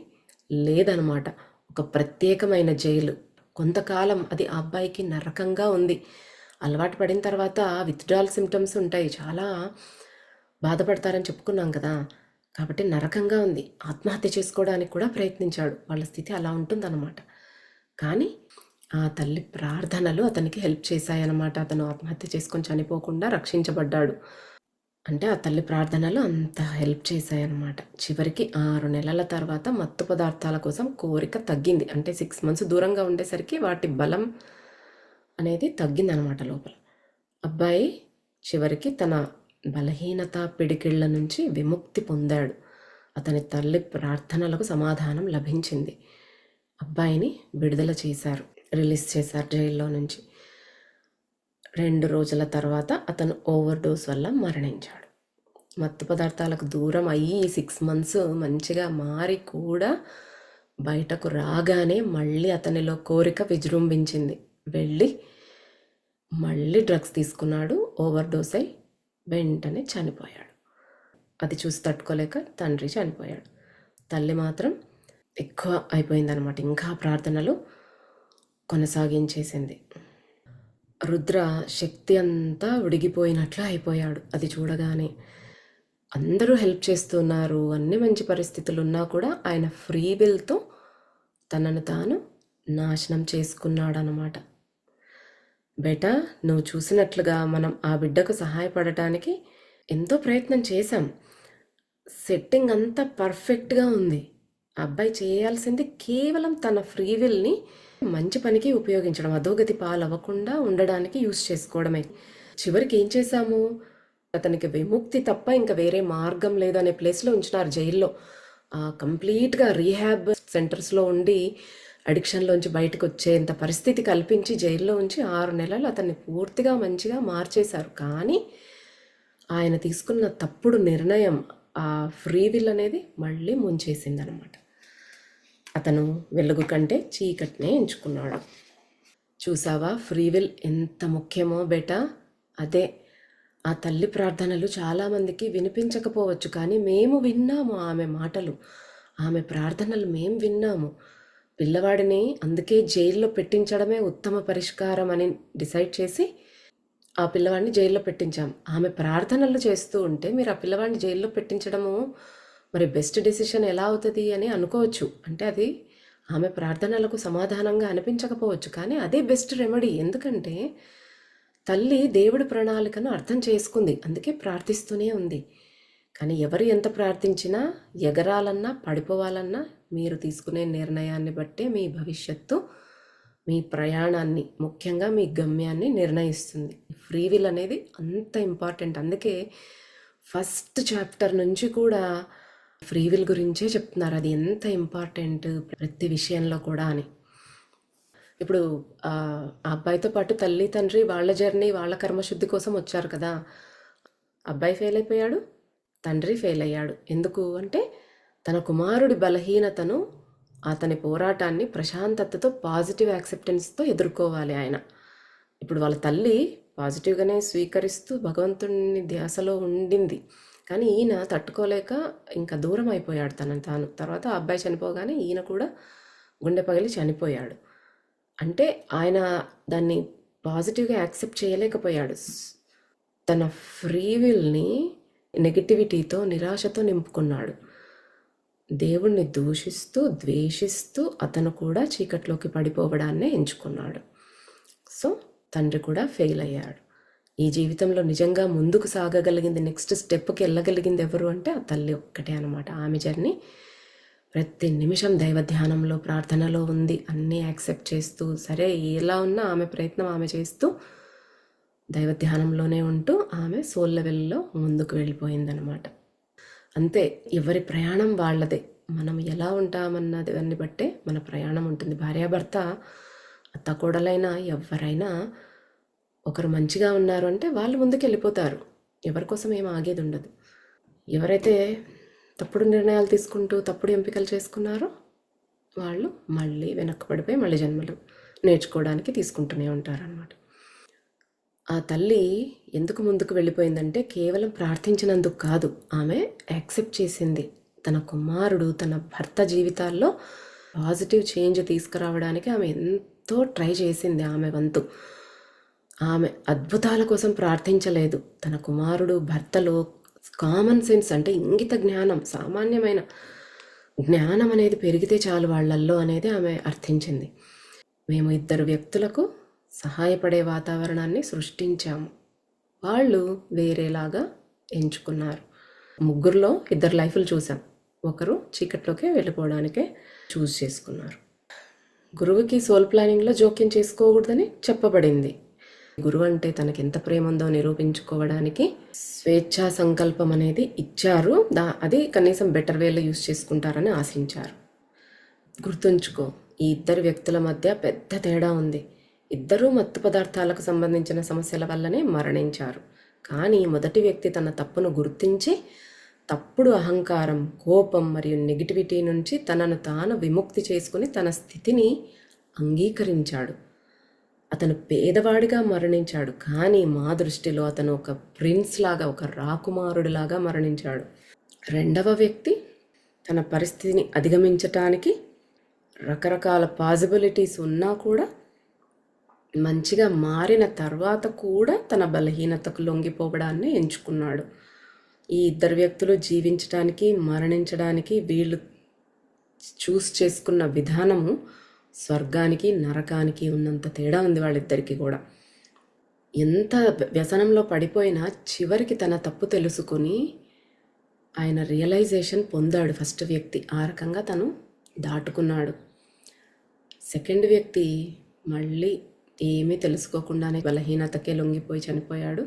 లేదనమాట. ఒక ప్రత్యేకమైన జైలు. కొంతకాలం అది ఆ అబ్బాయికి నరకంగా ఉంది. అలవాటు పడిన తర్వాత విత్డ్రాల్ సిమ్టమ్స్ ఉంటాయి, చాలా బాధపడతారని చెప్పుకున్నాం కదా. కాబట్టి నరకంగా ఉంది. ఆత్మహత్య చేసుకోవడానికి కూడా ప్రయత్నించాడు. వాళ్ళ స్థితి అలా ఉంటుందన్నమాట. కానీ ఆ తల్లి ప్రార్థనలు అతనికి హెల్ప్ చేశాయన్నమాట. అతను ఆత్మహత్య చేసుకొని చనిపోకుండా రక్షించబడ్డాడు. అంటే ఆ తల్లి ప్రార్థనలు అంత హెల్ప్ చేశాయన్నమాట. చివరికి 6 నెలల తర్వాత మత్తు పదార్థాల కోసం కోరిక తగ్గింది. అంటే 6 months దూరంగా ఉండేసరికి వాటి బలం అనేది తగ్గిందనమాట లోపల. అబ్బాయి చివరికి తన బలహీనత పిడికిళ్ల నుంచి విముక్తి పొందాడు. అతని తల్లి ప్రార్థనలకు సమాధానం లభించింది. అబ్బాయిని విడుదల చేశారు, రిలీజ్ చేశారు జైల్లో నుంచి. 2 రోజుల తర్వాత అతను ఓవర్ డోస్ వల్ల మరణించాడు. మత్తు పదార్థాలకు దూరం అయ్యి 6 months మంచిగా మారి కూడా బయటకు రాగానే మళ్ళీ అతనిలో కోరిక విజృంభించింది. వెళ్ళి మళ్ళీ డ్రగ్స్ తీసుకున్నాడు. ఓవర్ డోస్ అయి వెంటనే చనిపోయాడు. అది చూసి తట్టుకోలేక తండ్రి చనిపోయాడు. తల్లి మాత్రం ఎక్కువ అయిపోయిందనమాట. ఇంకా ప్రార్థనలు కొనసాగించేసింది. రుద్ర శక్తి అంతా ఉడిగిపోయినట్లు అయిపోయాడు. అది చూడగానే అందరూ హెల్ప్ చేస్తున్నారు, అన్ని మంచి పరిస్థితులు ఉన్నా కూడా ఆయన ఫ్రీ విల్తో తనను తాను నాశనం చేసుకున్నాడనమాట. బేటా, నువ్వు చూసినట్లుగా మనం ఆ బిడ్డకు సహాయపడటానికి ఎంతో ప్రయత్నం చేశాం. సెట్టింగ్ అంతా పర్ఫెక్ట్గా ఉంది. అబ్బాయి చేయాల్సింది కేవలం తన ఫ్రీ విల్ని మంచి పనికి ఉపయోగించడం, అధోగతి పాలవ్వకుండా ఉండడానికి యూజ్ చేసుకోవడమే. చివరికి ఏం చేశాము, అతనికి విముక్తి తప్ప ఇంకా వేరే మార్గం లేదు అనే ప్లేస్లో ఉంచినారు జైల్లో. కంప్లీట్గా రీహాబ్ సెంటర్స్లో ఉండి అడిక్షన్లోంచి బయటకు వచ్చేంత పరిస్థితి కల్పించి జైల్లో ఉంచి 6 నెలలు అతన్ని పూర్తిగా మంచిగా మార్చేశారు. కానీ ఆయన తీసుకున్న తప్పుడు నిర్ణయం, ఆ ఫ్రీ విల్ అనేది మళ్ళీ ముంచేసిందనమాట. అతను వెలుగు కంటే చీకటినే ఎంచుకున్నాడు. చూసావా ఫ్రీ విల్ ఎంత ముఖ్యమో బేటా. అదే ఆ తల్లి ప్రార్థనలు చాలామందికి వినిపించకపోవచ్చు, కానీ మేము విన్నాము ఆమె మాటలు, ఆమె ప్రార్థనలు మేము విన్నాము. పిల్లవాడిని అందుకే జైల్లో పెట్టించడమే ఉత్తమ పరిష్కారం అని డిసైడ్ చేసి ఆ పిల్లవాడిని జైల్లో పెట్టించాం. ఆమె ప్రార్థనలు చేస్తూ ఉంటే మీరు ఆ పిల్లవాడిని జైల్లో పెట్టించడము మరి బెస్ట్ డెసిషన్ ఎలా అవుతుంది అని అనుకోవచ్చు. అంటే అది ఆమె ప్రార్థనలకు సమాధానంగా అనిపించకపోవచ్చు, కానీ అదే బెస్ట్ రెమెడీ. ఎందుకంటే తల్లి దేవుడి ప్రణాళికను అర్థం చేసుకుంది, అందుకే ప్రార్థిస్తూనే ఉంది. కానీ ఎవరు ఎంత ప్రార్థించినా ఎగరాలన్నా పడిపోవాలన్నా మీరు తీసుకునే నిర్ణయాన్ని బట్టే మీ భవిష్యత్తు, మీ ప్రయాణాన్ని, ముఖ్యంగా మీ గమ్యాన్ని నిర్ణయిస్తుంది. ఫ్రీ విల్ అనేది అంత ఇంపార్టెంట్. అందుకే ఫస్ట్ చాప్టర్ నుంచి కూడా ఫ్రీ విల్ గురించే చెప్తున్నారు, అది ఎంత ఇంపార్టెంట్ ప్రతి విషయంలో కూడా అని. ఇప్పుడు ఆ అబ్బాయితో పాటు తల్లి తండ్రి వాళ్ళ జర్నీ, వాళ్ళ కర్మశుద్ధి కోసం వచ్చారు కదా. అబ్బాయి ఫెయిల్ అయిపోయాడు, తండ్రి ఫెయిల్ అయ్యాడు. ఎందుకు అంటే తన కుమారుడి బలహీనతను, అతని పోరాటాన్ని ప్రశాంతతతో, పాజిటివ్ యాక్సెప్టెన్స్తో ఎదుర్కోవాలి ఆయన. ఇప్పుడు వాళ్ళ తల్లి పాజిటివ్గానే స్వీకరిస్తూ భగవంతుని ధ్యాసలో ఉండింది, కానీ ఈయన తట్టుకోలేక ఇంకా దూరం అయిపోయాడు తాను. తర్వాత ఆ అబ్బాయి చనిపోగానే ఈయన కూడా గుండె పగిలి చనిపోయాడు. అంటే ఆయన దాన్ని పాజిటివ్గా యాక్సెప్ట్ చేయలేకపోయాడు. తన ఫ్రీ విల్ని నెగిటివిటీతో, నిరాశతో నింపుకున్నాడు. దేవుణ్ణి దూషిస్తూ, ద్వేషిస్తూ అతను కూడా చీకట్లోకి పడిపోవడాన్నే ఎంచుకున్నాడు. సో తండ్రి కూడా ఫెయిల్ అయ్యాడు. ఈ జీవితంలో నిజంగా ముందుకు సాగగలిగింది, నెక్స్ట్ స్టెప్కి వెళ్ళగలిగింది ఎవరు అంటే ఆ తల్లి ఒక్కటే అనమాట. ఆమె జర్నీ ప్రతి నిమిషం దైవ ధ్యానంలో, ప్రార్థనలో ఉంది. అన్నీ యాక్సెప్ట్ చేస్తూ, సరే ఎలా ఉన్నా ఆమె ప్రయత్నం ఆమె చేస్తూ దైవ ధ్యానంలోనే ఉంటూ ఆమె సోల్ లెవెల్లో ముందుకు వెళ్ళిపోయిందనమాట. అంతే, ఎవరి ప్రయాణం వాళ్ళదే. మనం ఎలా ఉంటామన్న దాన్ని బట్టే మన ప్రయాణం ఉంటుంది. భార్యాభర్త, అత్త కోడలైనా ఎవరైనా ఒకరు మంచిగా ఉన్నారు అంటే వాళ్ళు ముందుకు వెళ్ళిపోతారు, ఎవరి కోసం ఏం ఆగేది ఉండదు. ఎవరైతే తప్పుడు నిర్ణయాలు తీసుకుంటూ తప్పుడు ఎంపికలు చేసుకున్నారో వాళ్ళు మళ్ళీ వెనక్కి పడిపోయి మళ్ళీ జన్మలు నేర్చుకోవడానికి తీసుకుంటూనే ఉంటారన్నమాట. ఆ తల్లి ఎందుకు ముందుకు వెళ్ళిపోయిందంటే కేవలం ప్రార్థించినందుకు కాదు, ఆమె యాక్సెప్ట్ చేసింది. తన కుమారుడు, తన భర్త జీవితాల్లో పాజిటివ్ చేంజ్ తీసుకురావడానికి ఆమె ఎంతో ట్రై చేసింది. ఆమె వంతు. ఆమె అద్భుతాల కోసం ప్రార్థించలేదు. తన కుమారుడు, భర్తలో కామన్ సెన్స్ అంటే ఇంగిత జ్ఞానం, సామాన్యమైన జ్ఞానం అనేది పెరిగితే చాలు వాళ్ళల్లో అనేది ఆమె అర్థించింది. మేము 2 వ్యక్తులకు సహాయపడే వాతావరణాన్ని సృష్టించాము, వాళ్ళు వేరేలాగా ఎంచుకున్నారు. 3లో 2 లైఫ్లు చూసాం. ఒకరు చీకట్లోకి వెళ్ళిపోవడానికే చూస్ చేసుకున్నారు. గురువుకి సోల్ ప్లానింగ్లో జోక్యం చేసుకోకూడదని చెప్పబడింది. గురువు అంటే తనకి ఎంత ప్రేమ ఉందో నిరూపించుకోవడానికి స్వేచ్ఛా సంకల్పం అనేది ఇచ్చారు. అది కనీసం బెటర్ వేలో యూస్ చేసుకుంటారని ఆశించారు. గుర్తుంచుకో, ఈ 2 వ్యక్తుల మధ్య పెద్ద తేడా ఉంది. 2 మత్తు పదార్థాలకు సంబంధించిన సమస్యల వల్లనే మరణించారు. కానీ మొదటి వ్యక్తి తన తప్పును గుర్తించి తప్పుడు అహంకారం, కోపం మరియు నెగిటివిటీ నుంచి తనను తాను విముక్తి చేసుకుని తన స్థితిని అంగీకరించాడు. అతను పేదవాడిగా మరణించాడు, కానీ మా దృష్టిలో అతను ఒక ప్రిన్స్ లాగా, ఒక రాకుమారుడిలాగా మరణించాడు. 2వ వ్యక్తి తన పరిస్థితిని అధిగమించటానికి రకరకాల పాసిబిలిటీస్ ఉన్నా కూడా మంచిగా మారిన తర్వాత కూడా తన బలహీనతకు లొంగిపోవడాన్ని ఎంచుకున్నాడు. ఈ 2 వ్యక్తులు జీవించడానికి, మరణించడానికి వీళ్ళు చూస్ చేసుకున్న విధానము స్వర్గానికి నరకానికి ఉన్నంత తేడా ఉంది వాళ్ళిద్దరికీ కూడా. ఎంత వ్యసనంలో పడిపోయినా చివరికి తన తప్పు తెలుసుకొని ఆయన రియలైజేషన్ పొందాడు ఫస్ట్ వ్యక్తి. ఆ రకంగా తను దాటుకున్నాడు. సెకండ్ వ్యక్తి మళ్ళీ ఏమీ తెలుసుకోకుండానే బలహీనతకే లొంగిపోయి చనిపోయాడు.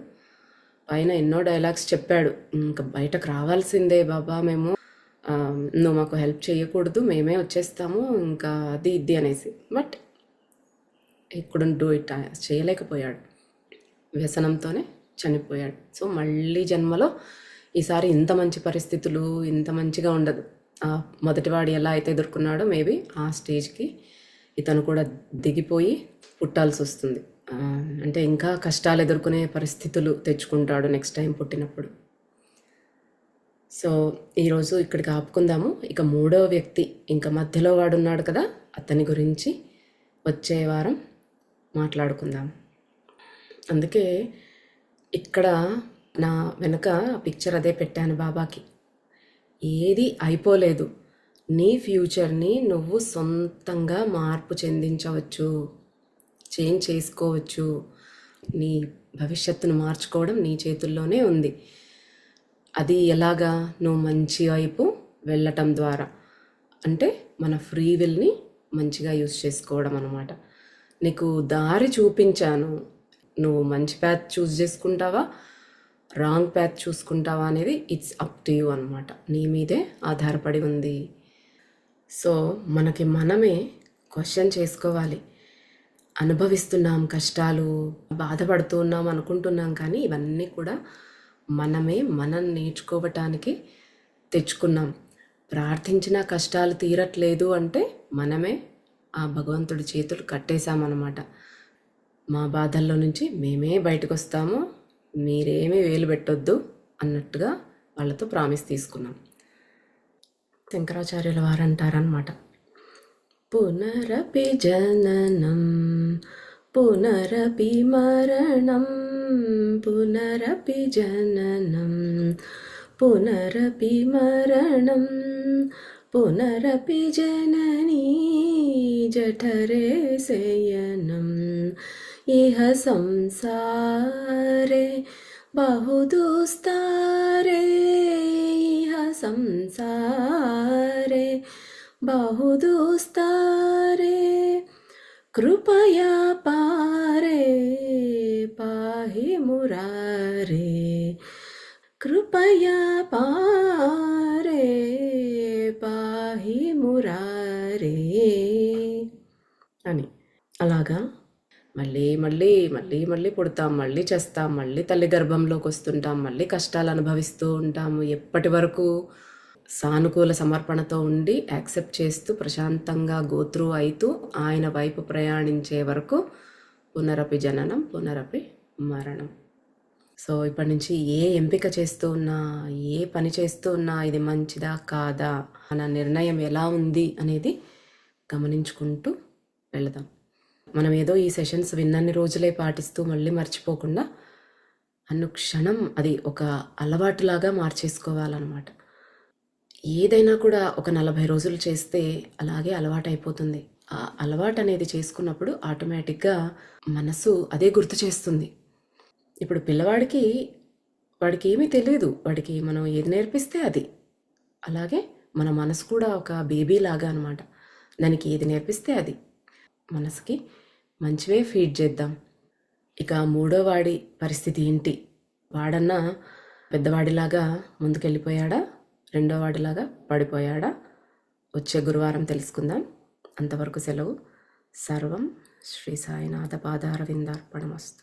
పైన ఎన్నో డైలాగ్స్ చెప్పాడు, ఇంకా బయటకు రావాల్సిందే బాబా, మేము నువ్వు మాకు హెల్ప్ చేయకూడదు, మేమే వచ్చేస్తాము ఇంకా అది ఇది అనేసి. But he couldn't do it, చేయలేకపోయాడు. వ్యసనంతోనే చనిపోయాడు. సో మళ్ళీ జన్మలో ఈసారి ఇంత మంచి పరిస్థితులు, ఇంత మంచిగా ఉండదు. మొదటివాడు ఎలా అయితే ఎదుర్కొన్నాడో మేబీ ఆ స్టేజ్కి ఇతను కూడా దిగిపోయి పుట్టాల్సి వస్తుంది. అంటే ఇంకా కష్టాలు ఎదుర్కొనే పరిస్థితులు తెచ్చుకుంటాడు నెక్స్ట్ టైం పుట్టినప్పుడు. సో ఈరోజు ఇక్కడికి ఆపుకుందాము. ఇక మూడవ వ్యక్తి ఇంకా మధ్యలో వాడు ఉన్నాడు కదా, అతని గురించి వచ్చే వారం మాట్లాడుకుందాం. అందుకే ఇక్కడ నా వెనక పిక్చర్ అదే పెట్టాను బాబాకి. ఏది అయిపోలేదు, నీ ఫ్యూచర్ని నువ్వు సొంతంగా మార్పు చెందించవచ్చు, చేంజ్ చేసుకోవచ్చు. నీ భవిష్యత్తును మార్చుకోవడం నీ చేతుల్లోనే ఉంది. అది ఎలాగా? నువ్వు మంచి వైపు వెళ్ళటం ద్వారా, అంటే మన ఫ్రీ విల్ని మంచిగా యూస్ చేసుకోవడం అన్నమాట. నీకు దారి చూపించాను, నువ్వు మంచి ప్యాత్ చూస్ చేసుకుంటావా, రాంగ్ ప్యాత్ చూసుకుంటావా అనేది ఇట్స్ అప్ టు యూ అనమాట. నీ మీదే ఆధారపడి ఉంది. సో మనకి మనమే క్వశ్చన్ చేసుకోవాలి. అనుభవిస్తున్నాం కష్టాలు, బాధపడుతూ ఉన్నాం అనుకుంటున్నాం, కానీ ఇవన్నీ కూడా మనం నేర్చుకోవటానికి తెచ్చుకున్నాం. ప్రార్థించిన కష్టాలు తీరట్లేదు అంటే మనమే ఆ భగవంతుడి చేతులు కట్టేశామన్నమాట. మా బాధల్లో నుంచి మేమే బయటకు వస్తాము, మీరేమీ వేలు పెట్టొద్దు అన్నట్టుగా వాళ్ళతో ప్రామిస్ తీసుకున్నాం. శంకరాచార్యుల వారు అంటారనమాట, పునరపి జననం పునరపి మరణం పునరపి జననం పునరపి మరణం పునరపి జననీ జఠరే శయనం ఇహ సంసారే బహుదుస్తారే ఇహ సంసారే బహుదుస్తారే కృపయా పారే పాహి మురారే కృపయా పారే పాహి మురారే అని. అలాగా మళ్ళీ మళ్ళీ మళ్ళీ మళ్ళీ పుడతాం, మళ్ళీ చేస్తాం, మళ్ళీ తల్లి గర్భంలోకి వస్తుంటాం, మళ్ళీ కష్టాలు అనుభవిస్తూ ఉంటాము. ఎప్పటి వరకు సానుకూల సమర్పణతో ఉండి యాక్సెప్ట్ చేస్తూ ప్రశాంతంగా గోత్రూ అవుతూ ఆయన వైపు ప్రయాణించే వరకు పునరపి జననం పునరపి మరణం. సో ఇప్పటి నుంచి ఏ ఎంపిక చేస్తూ ఉన్నా, ఏ పని చేస్తూ ఉన్నా, ఇది మంచిదా కాదా మన నిర్ణయం ఎలా ఉంది అనేది గమనించుకుంటూ వెళదాం. మనం ఏదో ఈ సెషన్స్ విన్నన్ని రోజులే పాటిస్తూ మళ్ళీ మర్చిపోకుండా అనుక్షణం అది ఒక అలవాటులాగా మార్చేసుకోవాలన్నమాట. ఏదైనా కూడా ఒక 40 రోజులు చేస్తే అలాగే అలవాటు అయిపోతుంది. ఆ అలవాటు అనేది చేసుకున్నప్పుడు ఆటోమేటిక్గా మనసు అదే గుర్తు చేస్తుంది. ఇప్పుడు పిల్లవాడికి ఏమీ తెలియదు, వాడికి మనం ఏది నేర్పిస్తే అది. అలాగే మన మనసు కూడా ఒక బేబీ లాగా అనమాట. దానికి ఏది నేర్పిస్తే అది. మనసుకి మంచివే ఫీడ్ చేద్దాం. ఇక మూడో వాడి పరిస్థితి ఏంటి? వాడన్నా పెద్దవాడిలాగా ముందుకెళ్ళిపోయాడా, రెండో వాడిలాగా పడిపోయాడా? వచ్చే గురువారం తెలుసుకుందాం. అంతవరకు సెలవు. సర్వం శ్రీ సాయినాథ పాదారవిందార్పణమస్తు.